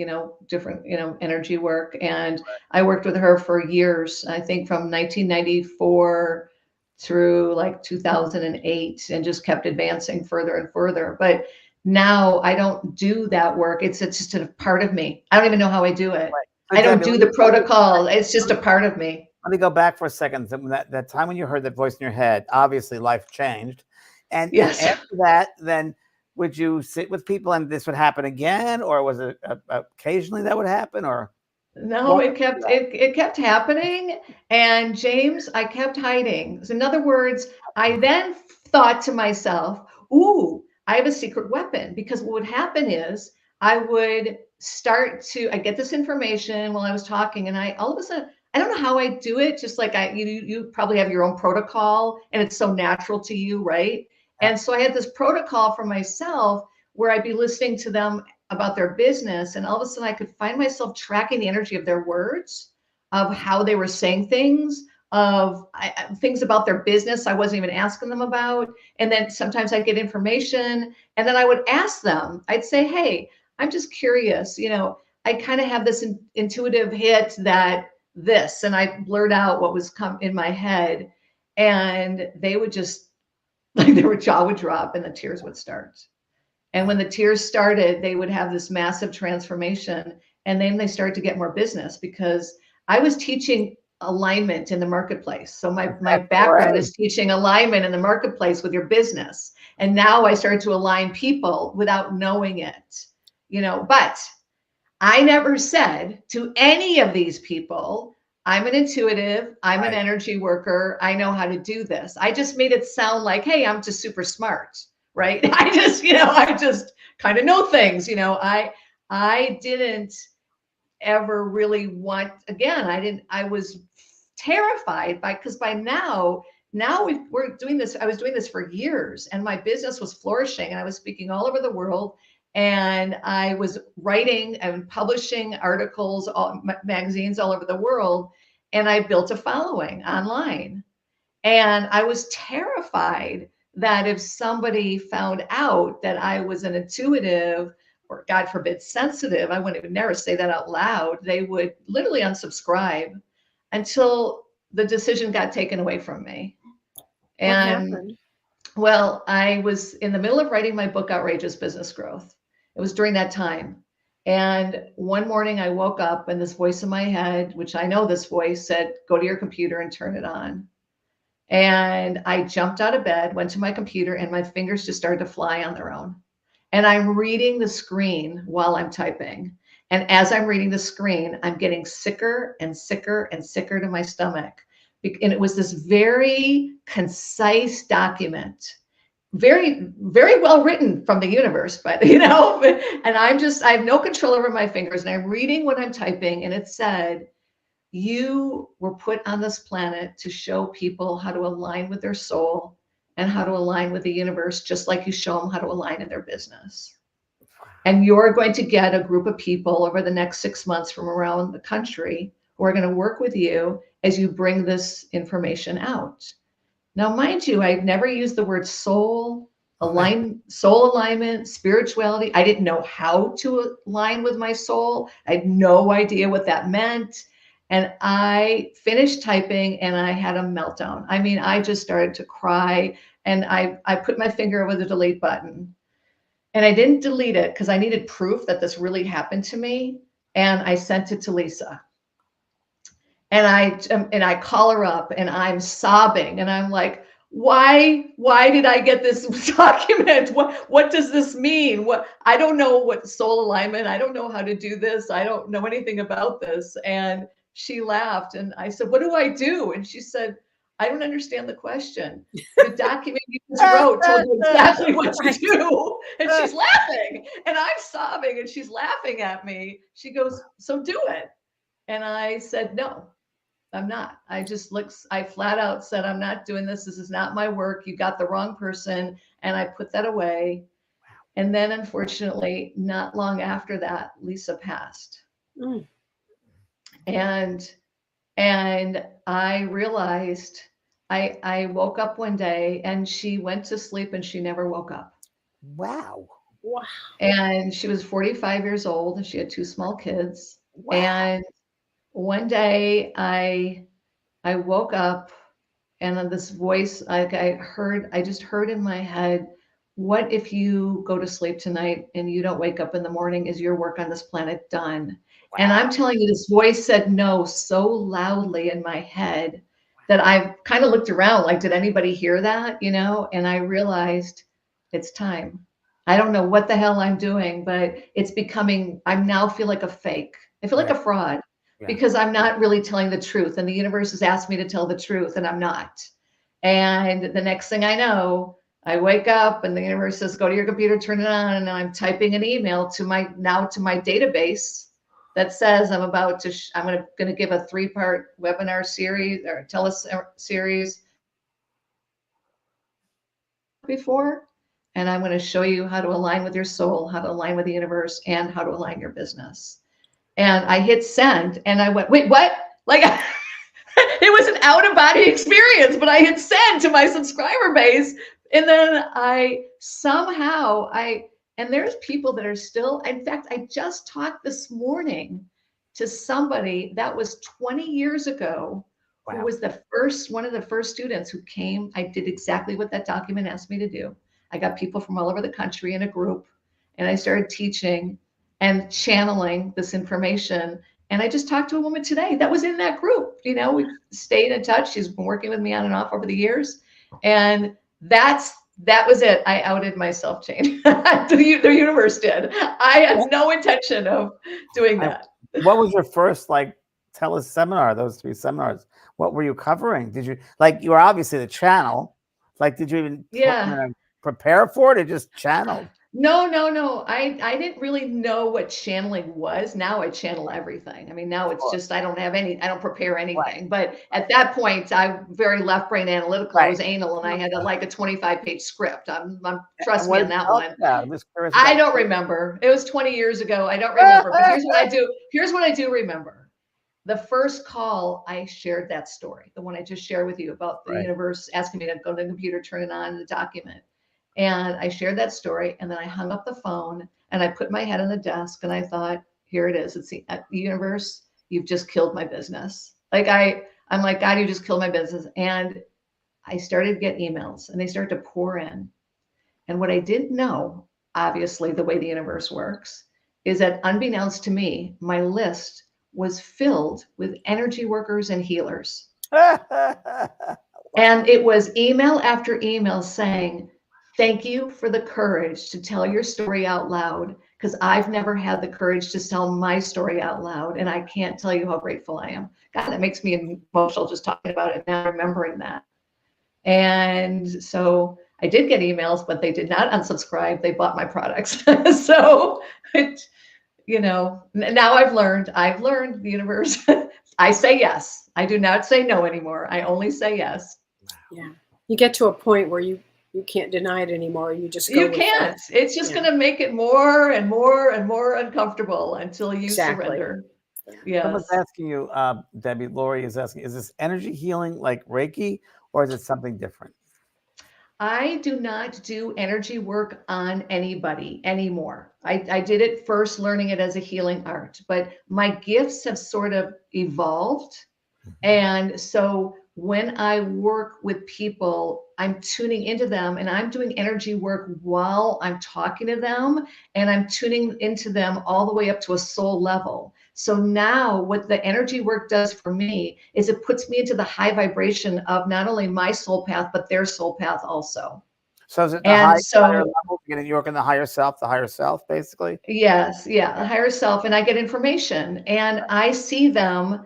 [SPEAKER 3] different, energy work. And I worked with her for years, I think from 1994 through like 2008, and just kept advancing further and further. But now I don't do that work. It's just a part of me. I don't even know how I do it.
[SPEAKER 2] Right. So
[SPEAKER 3] I don't
[SPEAKER 2] Debbie,
[SPEAKER 3] do the protocol. It's just a part of me.
[SPEAKER 2] Let me go back for a second. That time when you heard that voice in your head, obviously life changed. And
[SPEAKER 3] Yes.
[SPEAKER 2] after that, then would you sit with people and this would happen again? Or was it occasionally that would happen? Or
[SPEAKER 3] no, it kept happening. And James, I kept hiding. So in other words, I then thought to myself, ooh, I have a secret weapon, because what would happen is I would I get this information while I was talking, and all of a sudden, I don't know how I do it. Just like you probably have your own protocol, and it's so natural to you, right?
[SPEAKER 2] Yeah.
[SPEAKER 3] And so I had this protocol for myself where I'd be listening to them about their business, and all of a sudden I could find myself tracking the energy of their words, of how they were saying things, of things about their business I wasn't even asking them about. And then sometimes I'd get information, and then I would ask them. I'd say, hey, I'm just curious, I kind of have this intuitive hit that this, and I blurt out what was in my head, and they would just, like, their jaw would drop and the tears would start. And when the tears started, they would have this massive transformation. And then they started to get more business, because I was teaching alignment in the marketplace. So my background is teaching alignment in the marketplace with your business. And now I started to align people without knowing it, but I never said to any of these people, I'm an intuitive, I'm an energy worker, I know how to do this. I just made it sound like, hey, I'm just super smart, right? I just kind of know things, I didn't ever really want, again, I was terrified because by now we're doing this. I was doing this for years, and my business was flourishing, and I was speaking all over the world. And I was writing and publishing articles, magazines all over the world. And I built a following online. And I was terrified that if somebody found out that I was an intuitive, or God forbid, sensitive, I wouldn't even never say that out loud, they would literally unsubscribe until the decision got taken away from me.
[SPEAKER 1] What
[SPEAKER 3] And
[SPEAKER 1] happened?
[SPEAKER 3] well, I was in the middle of writing my book, Outrageous Business Growth. It was during that time. And one morning I woke up and this voice in my head, which I know this voice, said, go to your computer and turn it on. And I jumped out of bed, went to my computer, and my fingers just started to fly on their own. And I'm reading the screen while I'm typing. And as I'm reading the screen, I'm getting sicker and sicker and sicker to my stomach. And it was this very concise document, very, very well written from the universe, but and I have no control over my fingers. And I'm reading what I'm typing, and it said, you were put on this planet to show people how to align with their soul and how to align with the universe, just like you show them how to align in their business. And you're going to get a group of people over the next 6 months from around the country who are going to work with you as you bring this information out. Now, mind you, I've never used the word soul alignment, spirituality. I didn't know how to align with my soul. I had no idea what that meant. And I finished typing and I had a meltdown. I mean, I just started to cry, and I put my finger over the delete button. And I didn't delete it because I needed proof that this really happened to me. And I sent it to Lisa. And I call her up and I'm sobbing and I'm like, why did I get this document? What does this mean? I don't know what soul alignment. I don't know how to do this. I don't know anything about this. And she laughed and I said, what do I do? And she said, I don't understand the question. The document you just wrote told you exactly what to do. And she's laughing and I'm sobbing and she's laughing at me. She goes, so do it. And I said, no, I'm not. I flat out said, I'm not doing this. This is not my work. You got the wrong person. And I put that away. And then unfortunately, not long after that, Lisa passed.
[SPEAKER 1] Mm.
[SPEAKER 3] And I realized I woke up one day and she went to sleep and she never woke up.
[SPEAKER 2] Wow.
[SPEAKER 1] Wow.
[SPEAKER 3] And she was 45 years old and she had 2 small kids.
[SPEAKER 2] Wow.
[SPEAKER 3] And one day I woke up and then this voice, like I just heard in my head, what if you go to sleep tonight and you don't wake up in the morning? Is your work on this planet done? Wow. And I'm telling you, this voice said no so loudly in my head that I kind of looked around like, did anybody hear that? And I realized it's time. I don't know what the hell I'm doing, but it's becoming, I now feel like a fake. I feel like a fraud. Yeah. Because I'm not really telling the truth, and the universe has asked me to tell the truth and I'm not. And the next thing I know, I wake up and the universe says, go to your computer, turn it on. And I'm typing an email to my database that says I'm going to give a 3-part webinar series or teleseries before. And I'm going to show you how to align with your soul, how to align with the universe, and how to align your business. And I hit send and I went, wait, what? Like it was an out of body experience, but I hit send to my subscriber base. And then and there's people that are still, in fact, I just talked this morning to somebody that was 20 years ago, wow, who was one of the first students who came. I did exactly what that document asked me to do. I got people from all over the country in a group and I started teaching and channeling this information. And I just talked to a woman today that was in that group. We've stayed in touch. She's been working with me on and off over the years. And that was it. I outed myself, Jane. The universe did. I had no intention of doing that.
[SPEAKER 2] What was your first, tell us seminar, those 3 seminars? What were you covering? Did you, you were obviously the channel. Did you even prepare for it or just channeled?
[SPEAKER 3] No. I didn't really know what channeling was. Now I channel everything. I mean, now it's just, I don't prepare anything. Right. But at that point, I'm very left brain analytical. Right. I was anal and I had a 25-page script. Trust me on that one. I don't remember. It was 20 years ago. I don't remember. But here's what I do. Here's what I do remember. The first call, I shared that story, the one I just shared with you about the universe asking me to go to the computer, turn it on, the document. And I shared that story and then I hung up the phone and I put my head on the desk and I thought, here it is. It's the universe. You've just killed my business. I'm like, God, you just killed my business. And I started getting emails and they started to pour in. And what I didn't know, obviously, the way the universe works, is that unbeknownst to me, my list was filled with energy workers and healers. And it was email after email saying, thank you for the courage to tell your story out loud, because I've never had the courage to tell my story out loud. And I can't tell you how grateful I am. God, that makes me emotional just talking about it now, remembering that. And so I did get emails, but they did not unsubscribe. They bought my products. So, now I've learned the universe. I say yes. I do not say no anymore. I only say yes.
[SPEAKER 1] Yeah. You get to a point where you can't deny it anymore. You just go.
[SPEAKER 3] You can't. It's just going to make it more and more and more uncomfortable until you surrender. Yes.
[SPEAKER 2] Someone's asking you, Debbie, Lori is asking, is this energy healing like Reiki, or is it something different?
[SPEAKER 3] I do not do energy work on anybody anymore. I did it first learning it as a healing art, but my gifts have sort of evolved. And so when I work with people, I'm tuning into them and I'm doing energy work while I'm talking to them, and I'm tuning into them all the way up to a soul level. So now what the energy work does for me is it puts me into the high vibration of not only my soul path, but their soul path also.
[SPEAKER 2] So is it the higher level, you're working the higher self, basically?
[SPEAKER 3] Yes. Yeah. The higher self. And I get information and I see them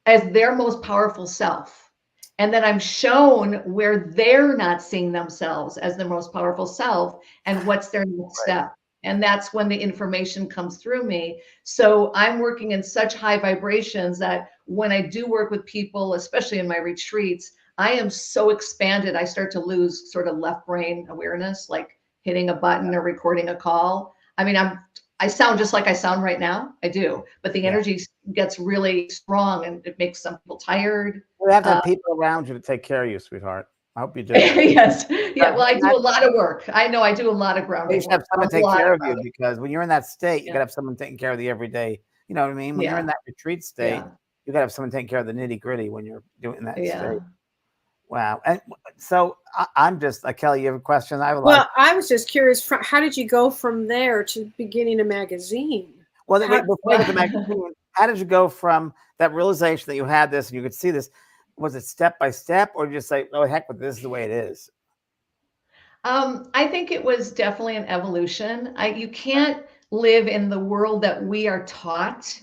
[SPEAKER 3] as their most powerful self. And then I'm shown where they're not seeing themselves as their most powerful self and what's their next step. And that's when the information comes through me. So I'm working in such high vibrations that when I do work with people, especially in my retreats, I am so expanded. I start to lose sort of left brain awareness, like hitting a button or recording a call. I mean, I sound just like I sound right now. I do, but the energy gets really strong and it makes some people tired.
[SPEAKER 2] We have to have people around you to take care of you, sweetheart. I hope you do.
[SPEAKER 3] Yes. Yeah. Well, I do a lot of work. I know I do a lot of grounding.
[SPEAKER 2] You should have someone take care of you, because when you're in that state, you got to have someone taking care of you every day. You know what I mean? When you're in that retreat state, you got to have someone taking care of the nitty gritty when you're doing that state. Wow. And so I'm just, Kellee, you have a question? I
[SPEAKER 1] was just curious, how did you go from there to beginning a magazine?
[SPEAKER 2] Well, before the magazine, how did you go from that realization that you had this and you could see this? Was it step by step, or just say, oh, heck with this is the way it is?
[SPEAKER 3] I think it was definitely an evolution. You can't live in the world that we are taught,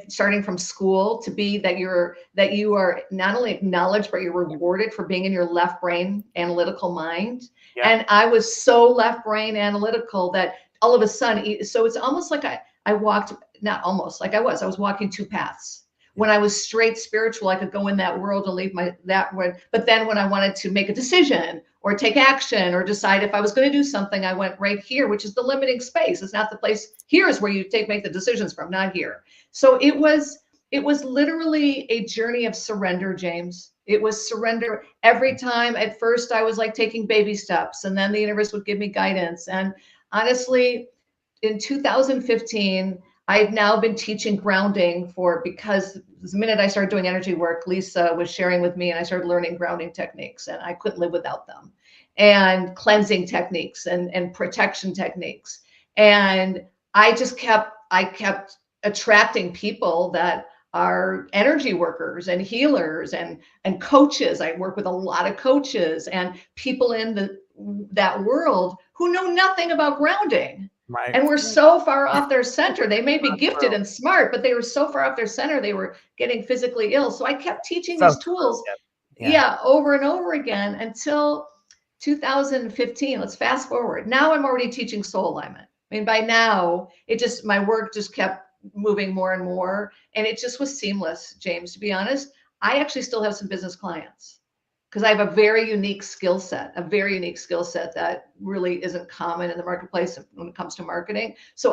[SPEAKER 3] starting from school, to be that you are not only acknowledged, but you're rewarded for being in your left brain analytical mind. Yeah. And I was so left brain analytical that all of a sudden, so it's almost like I walked, not almost like I was walking two paths. When I was straight spiritual, I could go in that world and leave that one. But then when I wanted to make a decision or take action or decide if I was going to do something, I went right here, which is the limiting space. It's not the place. Here is where you make the decisions from, not here. So it was literally a journey of surrender, James. It was surrender every time. At first, I was like taking baby steps, and then the universe would give me guidance. And honestly, in 2015, I've now been teaching grounding because the minute I started doing energy work, Lisa was sharing with me and I started learning grounding techniques, and I couldn't live without them, and cleansing techniques and protection techniques. And I kept attracting people that are energy workers and healers and coaches. I work with a lot of coaches and people in that world who know nothing about grounding. Right. And we're so far off their center. They may be gifted and smart, but they were so far off their center, they were getting physically ill. So I kept teaching these tools, over and over again until 2015. Let's fast forward. Now I'm already teaching soul alignment. I mean, by now, my work just kept moving more and more. And it just was seamless, James, to be honest. I actually still have some business clients, because I have a very unique skill set that really isn't common in the marketplace when it comes to marketing. So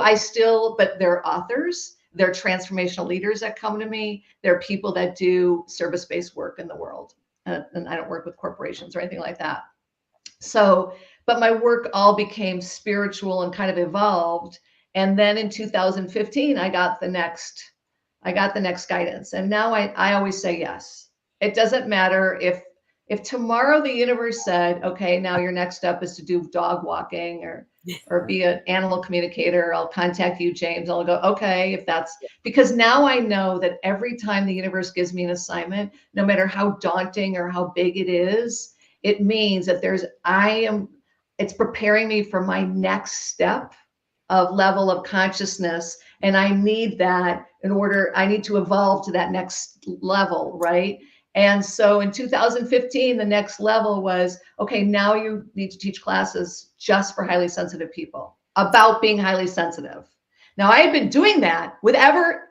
[SPEAKER 3] but they're authors, they're transformational leaders that come to me. They're people that do service-based work in the world. And I don't work with corporations or anything like that. So, but my work all became spiritual and kind of evolved. And then in 2015, I got the next guidance. And now I always say yes. It doesn't matter if If tomorrow the universe said, okay, now your next step is to do dog walking or be an animal communicator, I'll contact you, James. I'll go, okay, if that's, because now I know that every time the universe gives me an assignment, no matter how daunting or how big it is, it means that it's preparing me for my next step of level of consciousness. And I need that I need to evolve to that next level, right? And so in 2015, the next level was, okay, now you need to teach classes just for highly sensitive people about being highly sensitive. Now I had been doing that without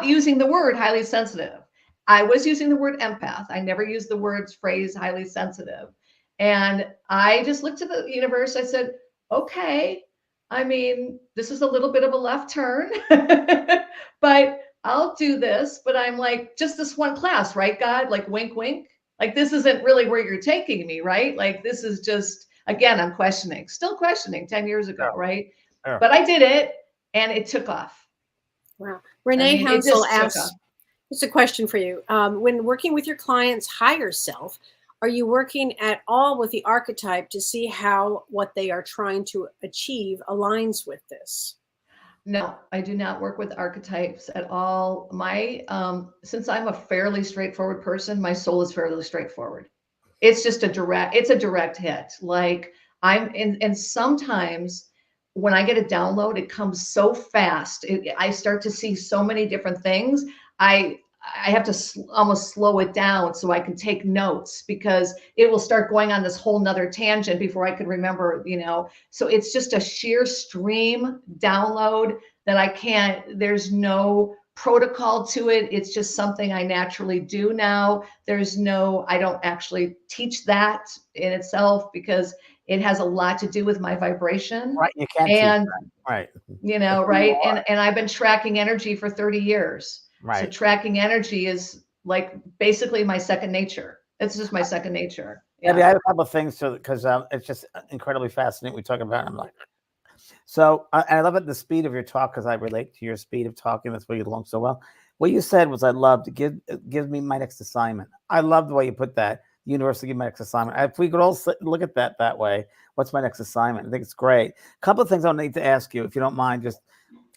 [SPEAKER 3] using the word highly sensitive. I was using the word empath. I never used the phrase highly sensitive. And I just looked at the universe. I said, okay, I mean, this is a little bit of a left turn, but I'll do this. But I'm like, just this one class, right, God? Like, wink, wink. Like, this isn't really where you're taking me, right? Like, this is just, again, I'm still questioning 10 years ago, right?
[SPEAKER 2] Sure.
[SPEAKER 3] But I did it and it took off.
[SPEAKER 1] Wow. Renee
[SPEAKER 3] it
[SPEAKER 1] Hounsel
[SPEAKER 3] just took
[SPEAKER 1] asks,
[SPEAKER 3] off.
[SPEAKER 1] it's a question for you. When working with your client's higher self, are you working at all with the archetype to see how what they are trying to achieve aligns with this?
[SPEAKER 3] No, I do not work with archetypes at all. Since I'm a fairly straightforward person, my soul is fairly straightforward. It's a direct hit. Like and sometimes when I get a download, it comes so fast. I start to see so many different things. I have to almost slow it down so I can take notes, because it will start going on this whole nother tangent before I can remember, so it's just a sheer stream download that there's no protocol to it. It's just something I naturally do now. I don't actually teach that in itself because it has a lot to do with my vibration.
[SPEAKER 2] Right. You can't
[SPEAKER 3] and,
[SPEAKER 2] teach that. Right.
[SPEAKER 3] Right. And I've been tracking energy for 30 years.
[SPEAKER 2] Right.
[SPEAKER 3] So tracking energy is like basically my second nature. It's just my second nature.
[SPEAKER 2] Yeah. I have a couple of things because it's just incredibly fascinating. We talk about it. I'm like, so, and I love it, the speed of your talk, because I relate to your speed of talking. That's why you get along so well. What you said was, I love to give me my next assignment. I love the way you put that. Universe to give my next assignment. If we could all look at that way, what's my next assignment? I think it's great. A couple of things I need to ask you, if you don't mind, just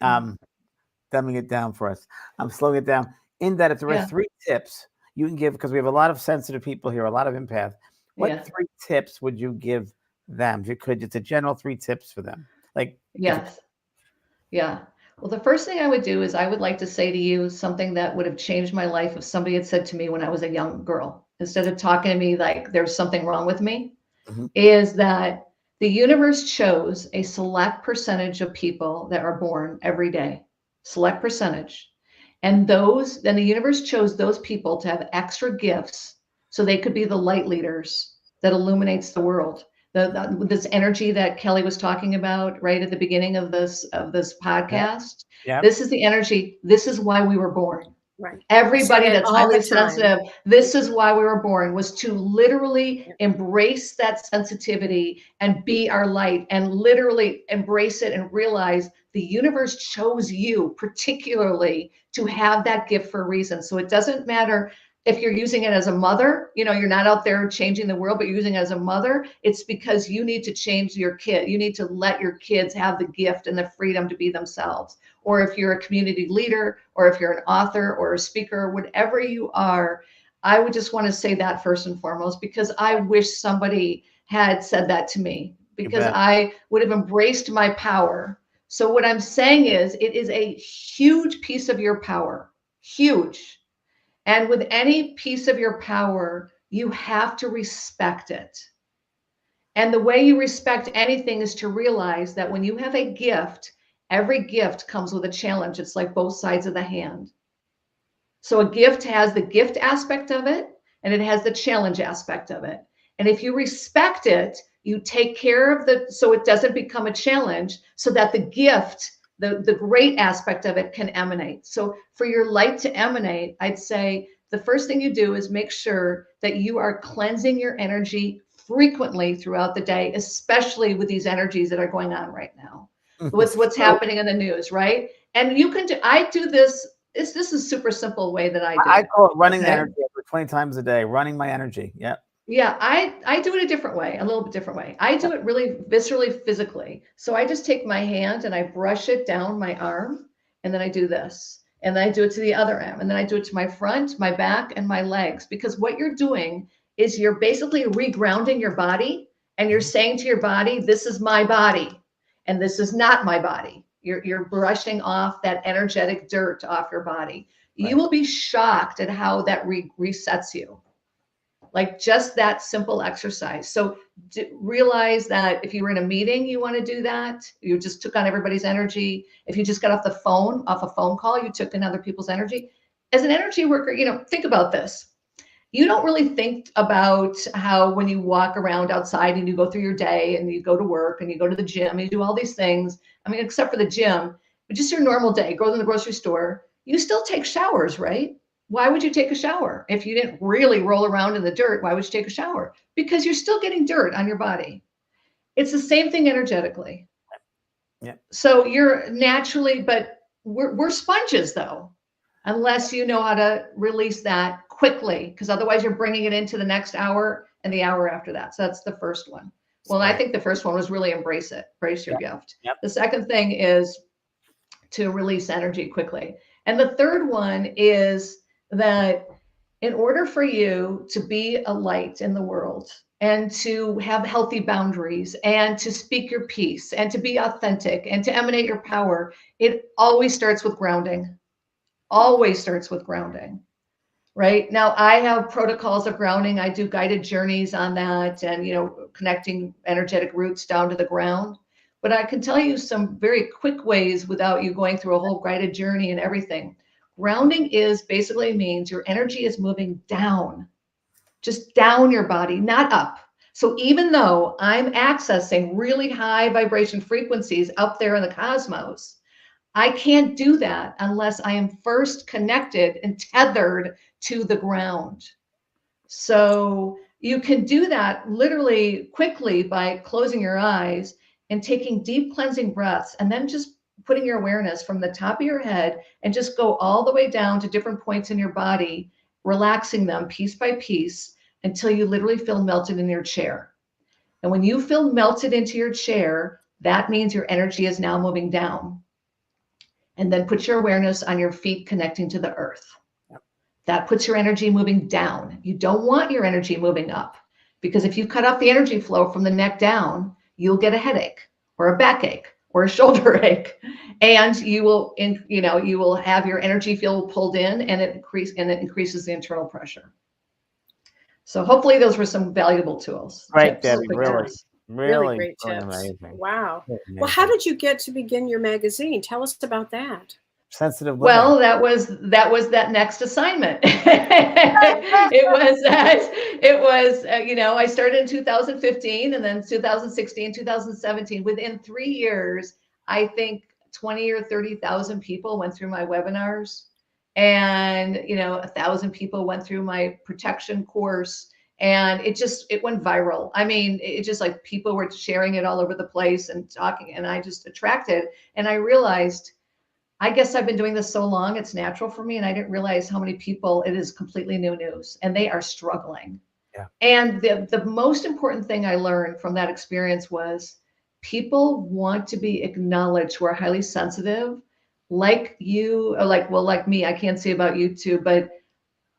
[SPEAKER 2] dumbing it down for us. I'm slowing it down. In that, if there are 3 tips you can give, because we have a lot of sensitive people here, a lot of empaths. What 3 tips would you give them? If you could, just a general 3 tips for them. Like,
[SPEAKER 3] yes. Yeah. Well, the first thing I would do is I would like to say to you something that would have changed my life if somebody had said to me when I was a young girl, instead of talking to me like there's something wrong with me, is that the universe chose a select percentage of people that are born every day, select percentage. And then the universe chose those people to have extra gifts so they could be the light leaders that illuminates the world. This energy that Kellee was talking about right at the beginning of this podcast.
[SPEAKER 2] Yeah.
[SPEAKER 3] This is the energy. This is why we were born.
[SPEAKER 1] Right.
[SPEAKER 3] Everybody that's highly sensitive, this is why we were born, was to literally embrace that sensitivity and be our light, and literally embrace it and realize the universe chose you particularly to have that gift for a reason. So it doesn't matter if you're using it as a mother, you're not out there changing the world, but you're using it as a mother. It's because you need to change your kid. You need to let your kids have the gift and the freedom to be themselves. Or if you're a community leader, or if you're an author or a speaker, whatever you are, I would just want to say that first and foremost, because I wish somebody had said that to me, because I would have embraced my power. So what I'm saying is, it is a huge piece of your power, huge. And with any piece of your power, you have to respect it. And the way you respect anything is to realize that when you have a gift, every gift comes with a challenge. It's like both sides of the hand. So a gift has the gift aspect of it, and it has the challenge aspect of it. And if you respect it, you take care of so it doesn't become a challenge, so that the gift, the great aspect of it, can emanate. So for your light to emanate, I'd say the first thing you do is make sure that you are cleansing your energy frequently throughout the day, especially with these energies that are going on right now. What's happening in the news, right? And I do this. This is super simple way that I do.
[SPEAKER 2] I call it running the energy 20 times a day, running my energy. Yeah.
[SPEAKER 3] Yeah, I do it a different way, a little bit different way. I do it really viscerally, physically. So I just take my hand and I brush it down my arm, and then I do this. And then I do it to the other arm. And then I do it to my front, my back, and my legs. Because what you're doing is you're basically regrounding your body, and you're saying to your body, this is my body, and this is not my body. You're brushing off that energetic dirt off your body. You
[SPEAKER 2] Right.
[SPEAKER 3] will be shocked at how that resets you. Like just that simple exercise. So realize that if you were in a meeting, you want to do that. You just took on everybody's energy. If you just got off a phone call, you took in other people's energy. As an energy worker, think about this. You don't really think about how when you walk around outside and you go through your day and you go to work and you go to the gym, and you do all these things. I mean, except for the gym, but just your normal day, go to the grocery store, you still take showers, right? Why would you take a shower? If you didn't really roll around in the dirt, why would you take a shower? Because you're still getting dirt on your body. It's the same thing energetically.
[SPEAKER 2] Yeah.
[SPEAKER 3] So you're naturally, but we're sponges though, unless you know how to release that quickly, because otherwise you're bringing it into the next hour and the hour after that. So that's the first one. Well, I think the first one was really embrace your gift.
[SPEAKER 2] Yep.
[SPEAKER 3] The second thing is to release energy quickly. And the third one is that in order for you to be a light in the world and to have healthy boundaries and to speak your piece and to be authentic and to emanate your power, it always starts with grounding. Always starts with grounding. Right now, I have protocols of grounding. I do guided journeys on that, and connecting energetic roots down to the ground. But I can tell you some very quick ways without you going through a whole guided journey and everything. Grounding is basically means your energy is moving down, just down your body, not up. So even though I'm accessing really high vibration frequencies up there in the cosmos, I can't do that unless I am first connected and tethered to the ground. So you can do that literally quickly by closing your eyes and taking deep cleansing breaths, and then just putting your awareness from the top of your head and just go all the way down to different points in your body, relaxing them piece by piece until you literally feel melted in your chair. And when you feel melted into your chair, that means your energy is now moving down. And then put your awareness on your feet connecting to the earth. That puts your energy moving down. You don't want your energy moving up, because if you cut off the energy flow from the neck down, you'll get a headache or a backache or a shoulder ache, and you will have your energy field pulled in, and it increases the internal pressure. So hopefully those were some valuable tools.
[SPEAKER 2] Right, Debbie, really
[SPEAKER 1] great tips.
[SPEAKER 2] Amazing.
[SPEAKER 1] Wow.
[SPEAKER 2] Amazing.
[SPEAKER 1] Well, how did you get to begin your magazine? Tell us about that.
[SPEAKER 2] Sensitive living.
[SPEAKER 3] Well, that was that next assignment. It was I started in 2015, and then 2016, 2017. Within 3 years, I think 20 or 30,000 people went through my webinars, and 1,000 people went through my protection course, and it went viral. I mean, it just like people were sharing it all over the place and talking, and I just attracted, and I realized, I guess I've been doing this so long, it's natural for me. And I didn't realize how many people it is completely new news, and they are struggling.
[SPEAKER 2] Yeah.
[SPEAKER 3] And the most important thing I learned from that experience was people want to be acknowledged who are highly sensitive, like you, or like me. I can't say about you too, but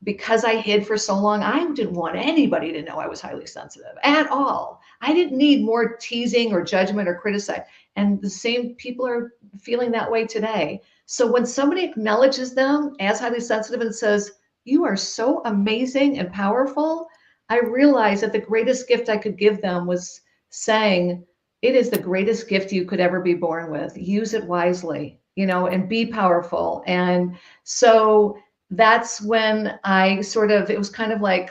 [SPEAKER 3] because I hid for so long, I didn't want anybody to know I was highly sensitive at all. I didn't need more teasing or judgment or criticize. And the same people are feeling that way today. So when somebody acknowledges them as highly sensitive and says, you are so amazing and powerful, I realized that the greatest gift I could give them was saying, it is the greatest gift you could ever be born with. Use it wisely, and be powerful. And so that's when it was kind of like,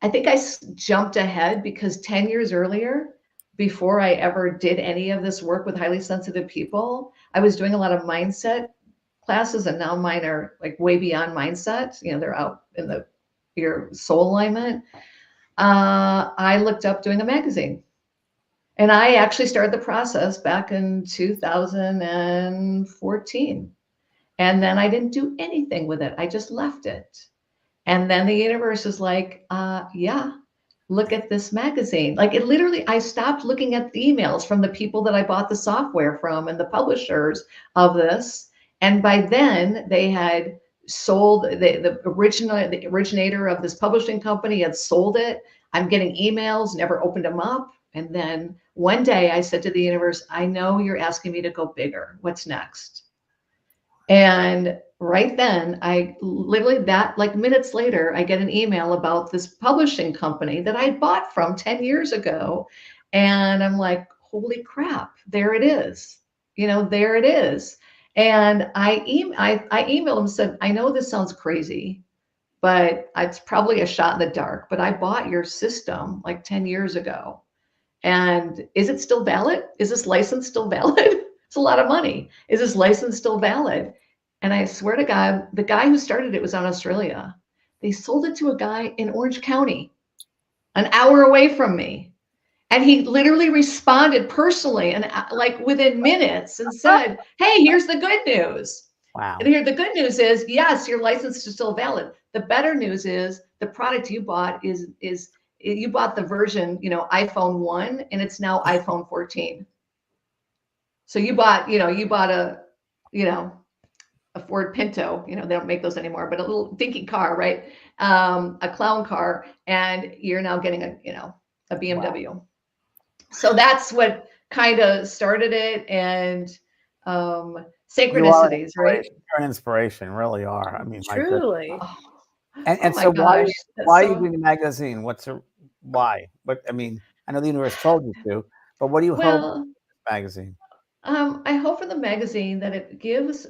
[SPEAKER 3] I think I jumped ahead, because 10 years earlier, before I ever did any of this work with highly sensitive people, I was doing a lot of mindset classes, and now mine are like way beyond mindset. They're out in your soul alignment. I looked up doing a magazine, and I actually started the process back in 2014. And then I didn't do anything with it. I just left it. And then the universe is like, yeah, look at this magazine. Like it literally, I stopped looking at the emails from the people that I bought the software from and the publishers of this. And by then they had sold the originator of this publishing company had sold it. I'm getting emails, never opened them up. And then one day I said to the universe, I know you're asking me to go bigger. What's next? And right then, I literally that like minutes later, I get an email about this publishing company that I bought from 10 years ago. And I'm like, holy crap, there it is. There it is. And I emailed him and said, I know this sounds crazy, but it's probably a shot in the dark, but I bought your system like 10 years ago. And is it still valid? Is this license still valid? It's a lot of money. Is this license still valid? And I swear to God, the guy who started it was out of Australia. They sold it to a guy in Orange County, an hour away from me. And he literally responded personally and like within minutes and said, hey, here's the good news.
[SPEAKER 2] Wow.
[SPEAKER 3] And here the good news is, yes, your license is still valid. The better news is the product you bought is you bought the version, iPhone 1, and it's now iPhone 14. So you bought a Ford Pinto, they don't make those anymore, but a little dinky car, right? A clown car, and you're now getting a BMW. Wow. So that's what kind of started it, and synchronicities, right?
[SPEAKER 2] You're an inspiration, really are. I mean,
[SPEAKER 1] truly.
[SPEAKER 2] And so why are you doing the magazine? Why? But I mean, I know the universe told you to, but what do you hope for this magazine?
[SPEAKER 3] I hope for the magazine that it gives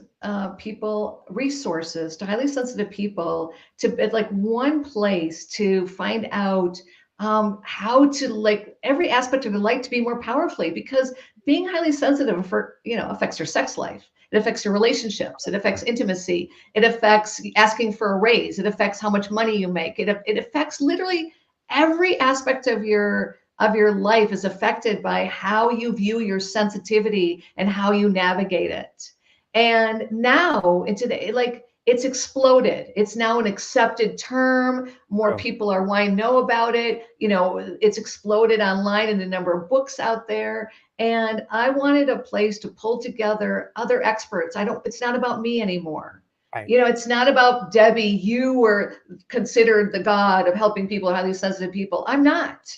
[SPEAKER 3] people resources to highly sensitive people to like one place to find out how to like every aspect of their life to be more powerfully, because being highly sensitive affects your sex life. It affects your relationships. It affects intimacy. It affects asking for a raise. It affects how much money you make. It affects literally every aspect of your life is affected by how you view your sensitivity and how you navigate it. And now in today, like it's exploded. It's now an accepted term. More people are wanting to know about it. It's exploded online in the number of books out there. And I wanted a place to pull together other experts. It's not about me anymore. Right. It's not about Debbie. You were considered the god of helping people, highly sensitive people. I'm not.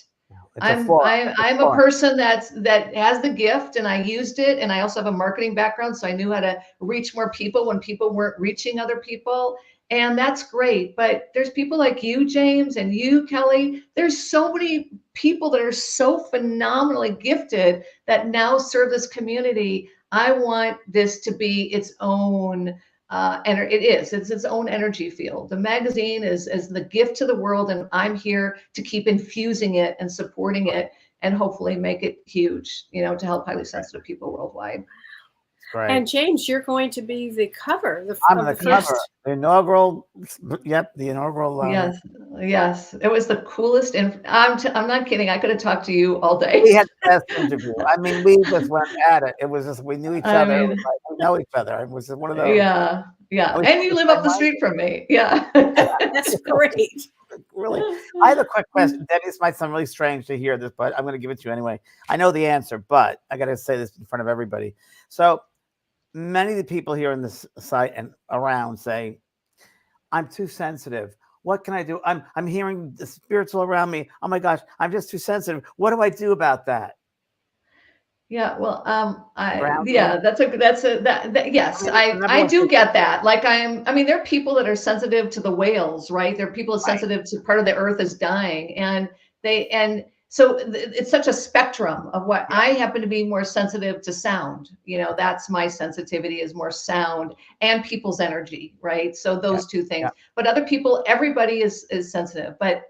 [SPEAKER 3] I'm a person that has the gift, and I used it, and I also have a marketing background, so I knew how to reach more people when people weren't reaching other people, and that's great. But there's people like you, James, and you, Kellee. There's so many people that are so phenomenally gifted that now serve this community. I want this to be its own. It's its own energy field. The magazine is the gift to the world, and I'm here to keep infusing it and supporting it, and hopefully make it huge, to help highly sensitive people worldwide.
[SPEAKER 2] Right.
[SPEAKER 1] And James, you're going to be the cover.
[SPEAKER 2] I'm the cover. The inaugural. Yep, the inaugural.
[SPEAKER 3] Yes, it was the coolest. I'm not kidding. I could have talked to you all day.
[SPEAKER 2] We had the best interview. I mean, we just went at it. It was just we knew each other. We know each other. It was one of those.
[SPEAKER 3] Yeah. And you live up the street from me. Yeah.
[SPEAKER 1] That's great.
[SPEAKER 2] Really. I have a quick question. Debbie, this might sound really strange to hear this, but I'm going to give it to you anyway. I know the answer, but I got to say this in front of everybody. So many of the people here in this site and around say, I'm too sensitive. What can I do? I'm hearing the spirits all around me. Oh my gosh, I'm just too sensitive. What do I do about that?
[SPEAKER 3] Yeah, well, yes, I do get that. Like there are people that are sensitive to the whales, right? There are people sensitive to part of the earth is dying, so it's such a spectrum of what I happen to be more sensitive to sound. That's my sensitivity is more sound and people's energy, right? So those two things. But other people, everybody is sensitive, but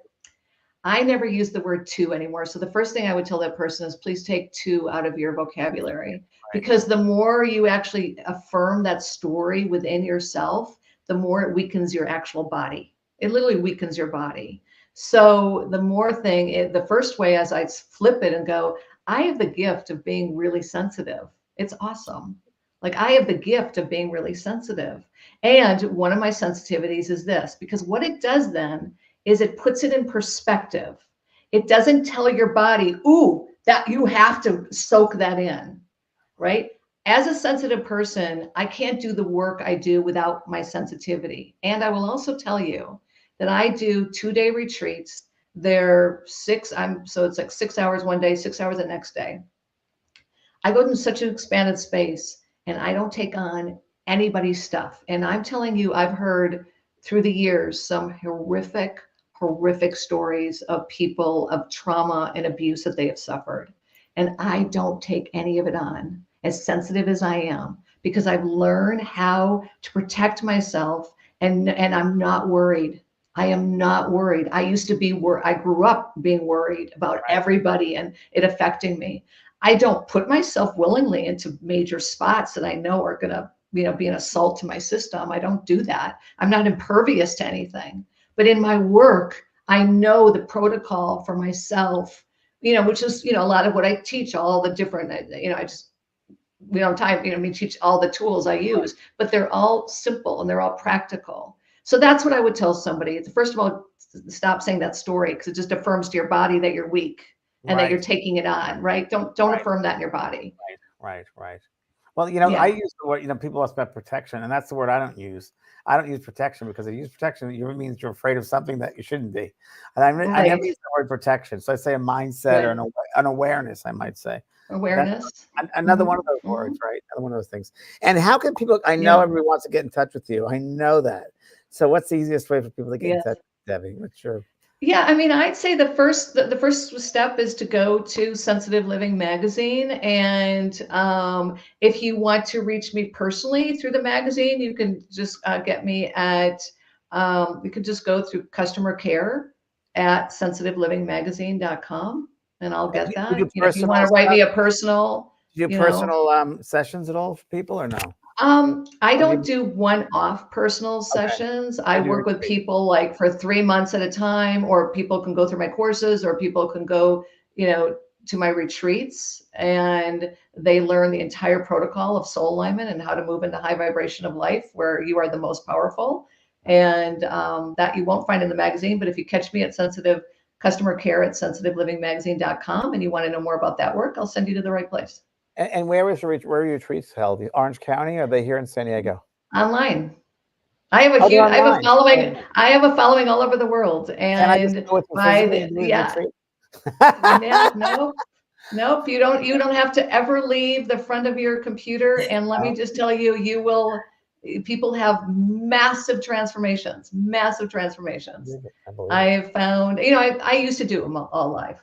[SPEAKER 3] I never use the word "to" anymore. So the first thing I would tell that person is please take "to" out of your vocabulary, because the more you actually affirm that story within yourself, the more it weakens your actual body. It literally weakens your body. So the first way as I flip it and go, I have the gift of being really sensitive. It's awesome. Like I have the gift of being really sensitive. And one of my sensitivities is this, because what it does then is it puts it in perspective. It doesn't tell your body, ooh, that you have to soak that in, right? As a sensitive person, I can't do the work I do without my sensitivity. And I will also tell you that I do 2-day retreats. They're so it's like 6 hours one day, 6 hours the next day. I go into such an expanded space and I don't take on anybody's stuff. And I'm telling you, I've heard through the years some horrific stories of people of trauma and abuse that they have suffered. And I don't take any of it on, as sensitive as I am, because I've learned how to protect myself, and I'm not worried. I am not worried. I used to be I grew up being worried about everybody and it affecting me. I don't put myself willingly into major spots that I know are going to, be an assault to my system. I don't do that. I'm not impervious to anything. But in my work, I know the protocol for myself, which is, a lot of what I teach, all the different, we don't time, teach all the tools I use, but they're all simple and they're all practical. So that's what I would tell somebody. First of all, stop saying that story, because it just affirms to your body that you're weak and that you're taking it on, right? Don't affirm that in your body.
[SPEAKER 2] Right. Well, I use the word, people ask about protection, and that's the word I don't use. I don't use protection, because if you use protection, it means you're afraid of something that you shouldn't be. And I never use the word protection. So I say a mindset or an awareness, I might say.
[SPEAKER 3] Awareness.
[SPEAKER 2] Another one of those words, right? Another one of those things. And how can people, I know everybody wants to get in touch with you. I know that. So what's the easiest way for people to get in touch with Debbie? What's your...
[SPEAKER 3] Yeah, I mean, I'd say the first step is to go to Sensitive Living Magazine. And if you want to reach me personally through the magazine, you can just get me at, you can just go through customer care at sensitivelivingmagazine.com, and I'll get that. If you want to write me a personal.
[SPEAKER 2] Do you personal sessions at all for people, or no?
[SPEAKER 3] I don't do one-off personal sessions. I work with people like for 3 months at a time, or people can go through my courses, or people can go, to my retreats, and they learn the entire protocol of soul alignment and how to move into high vibration of life, where you are the most powerful. And that you won't find in the magazine. But if you catch me at customer care at sensitivelivingmagazine.com, and you want to know more about that work, I'll send you to the right place.
[SPEAKER 2] And where are your retreats held? Orange County? Or are they here in San Diego?
[SPEAKER 3] Online. I have a following. I have a following all over the world. And
[SPEAKER 2] can I just go with
[SPEAKER 3] nope. You don't have to ever leave the front of your computer. And let me just tell you, people have massive transformations. I have found, I used to do them all live,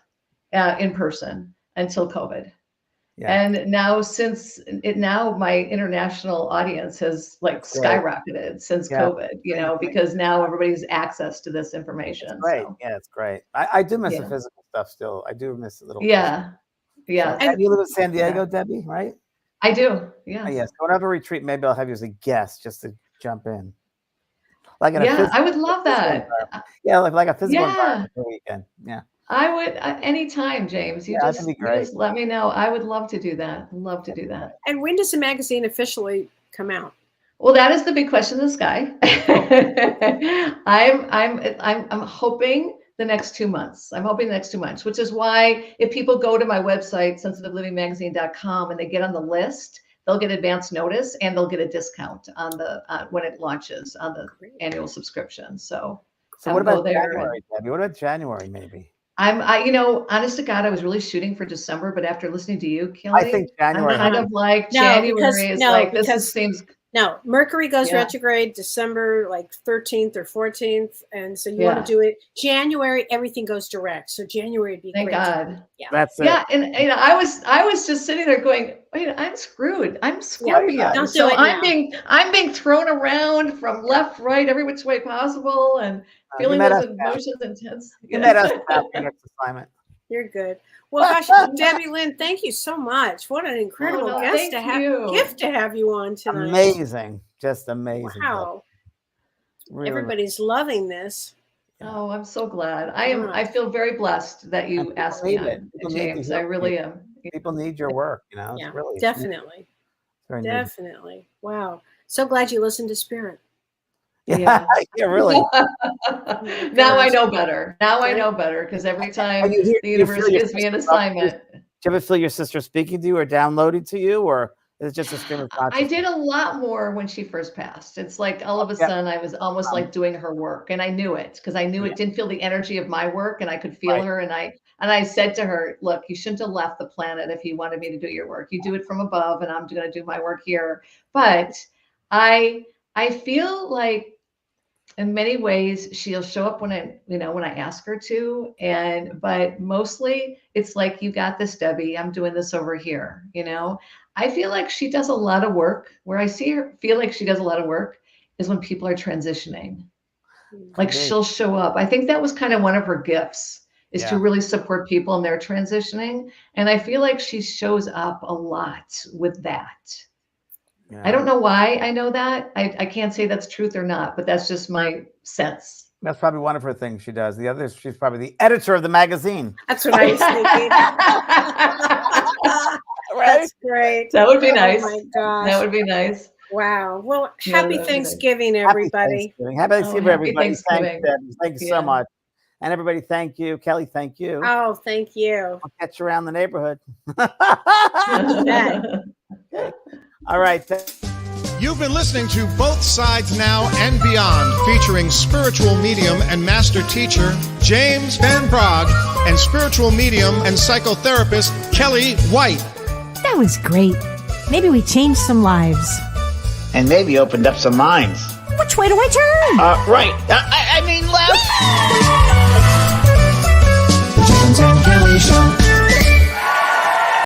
[SPEAKER 3] in person until COVID. Yeah. And now my international audience has skyrocketed since COVID, because now everybody has access to this information.
[SPEAKER 2] It's great. So. Yeah, it's great. I do miss the physical stuff still. I do miss a little.
[SPEAKER 3] Yeah.
[SPEAKER 2] So, and you live in San Diego, Debbie, right?
[SPEAKER 3] I do. Yeah.
[SPEAKER 2] Yes. So whenever retreat, maybe I'll have you as a guest just to jump in.
[SPEAKER 3] I would love that.
[SPEAKER 2] Yeah, like a physical environment for the weekend. Yeah.
[SPEAKER 3] I would anytime, James. You just let me know. I would love to do that.
[SPEAKER 1] And when does the magazine officially come out?
[SPEAKER 3] Well, that is the big question in the sky. I'm hoping the next 2 months. Which is why if people go to my website, sensitivelivingmagazine.com, and they get on the list, they'll get advance notice, and they'll get a discount on the when it launches on the annual subscription. So
[SPEAKER 2] what about January, Debbie? What about January, maybe?
[SPEAKER 3] Honest to God, I was really shooting for December, but after listening to you, Kellee,
[SPEAKER 2] I think January.
[SPEAKER 3] I'm kind of like January seems.
[SPEAKER 1] No, Mercury goes retrograde December 13th or 14th, and so you want to do it January. Everything goes direct, so January would be
[SPEAKER 3] Thank
[SPEAKER 1] great.
[SPEAKER 3] God.
[SPEAKER 1] Yeah,
[SPEAKER 2] that's it.
[SPEAKER 3] Yeah, and I was just sitting there going, wait, I'm screwed. I'm Scorpio.
[SPEAKER 1] Don't do it
[SPEAKER 3] I'm being thrown around from left, right, every which way possible, and feeling those emotions intense.
[SPEAKER 2] You met us after the next assignment.
[SPEAKER 1] You're good. Well, gosh, Debbie Lynn, thank you so much. What an incredible gift to have you on tonight.
[SPEAKER 2] Amazing. Just amazing.
[SPEAKER 1] Wow.
[SPEAKER 2] Really,
[SPEAKER 1] everybody's loving this.
[SPEAKER 3] Oh, I'm so glad. I feel very blessed that you asked me on, James. I really am.
[SPEAKER 2] People need your work,
[SPEAKER 1] Yeah, really definitely.
[SPEAKER 2] Very needed.
[SPEAKER 1] Definitely. Wow. So glad you listened to Spirit.
[SPEAKER 2] Yeah, yeah, really.
[SPEAKER 3] Now I know better. Now I know better, because every time the universe gives me an assignment.
[SPEAKER 2] Do you ever feel your sister speaking to you or downloading to you, or is it just a stream of
[SPEAKER 3] I
[SPEAKER 2] consciousness?
[SPEAKER 3] did a lot more when she first passed. It's like all of a sudden I was almost like doing her work, and I knew it because I knew it didn't feel the energy of my work, and I could feel her. And I said to her, look, you shouldn't have left the planet if you wanted me to do your work. You do it from above, and I'm going to do my work here. But I feel like in many ways she'll show up when I ask her to, but mostly it's like, you got this, Debbie, I'm doing this over here. I feel like she does a lot of work. Where I feel like she does a lot of work is when people are transitioning. Like she'll show up. I think that was kind of one of her gifts, is to really support people in their transitioning. And I feel like she shows up a lot with that. Yeah. I don't know why I know that. I can't say that's truth or not, but that's just my sense.
[SPEAKER 2] That's probably one of her things she does. The other is she's probably the editor of the magazine.
[SPEAKER 1] That's what I was thinking.
[SPEAKER 2] Right?
[SPEAKER 1] That's great.
[SPEAKER 3] That would be nice.
[SPEAKER 1] Oh my gosh.
[SPEAKER 3] That would be nice.
[SPEAKER 1] Wow. Well, happy Thanksgiving, everybody.
[SPEAKER 2] Happy Thanksgiving, everybody.
[SPEAKER 3] Thanksgiving.
[SPEAKER 2] Thank you so much. And everybody, thank you. Kellee, thank you.
[SPEAKER 1] Oh, thank you.
[SPEAKER 2] I'll catch you around the neighborhood.
[SPEAKER 1] Okay.
[SPEAKER 2] All right.
[SPEAKER 4] You've been listening to Both Sides Now and Beyond, featuring spiritual medium and master teacher James Van Praagh and spiritual medium and psychotherapist Kellee White.
[SPEAKER 5] That was great. Maybe we changed some lives.
[SPEAKER 6] And maybe opened up some minds.
[SPEAKER 5] Which way do I turn?
[SPEAKER 6] Right. I mean left.
[SPEAKER 7] The James and Kellee Show.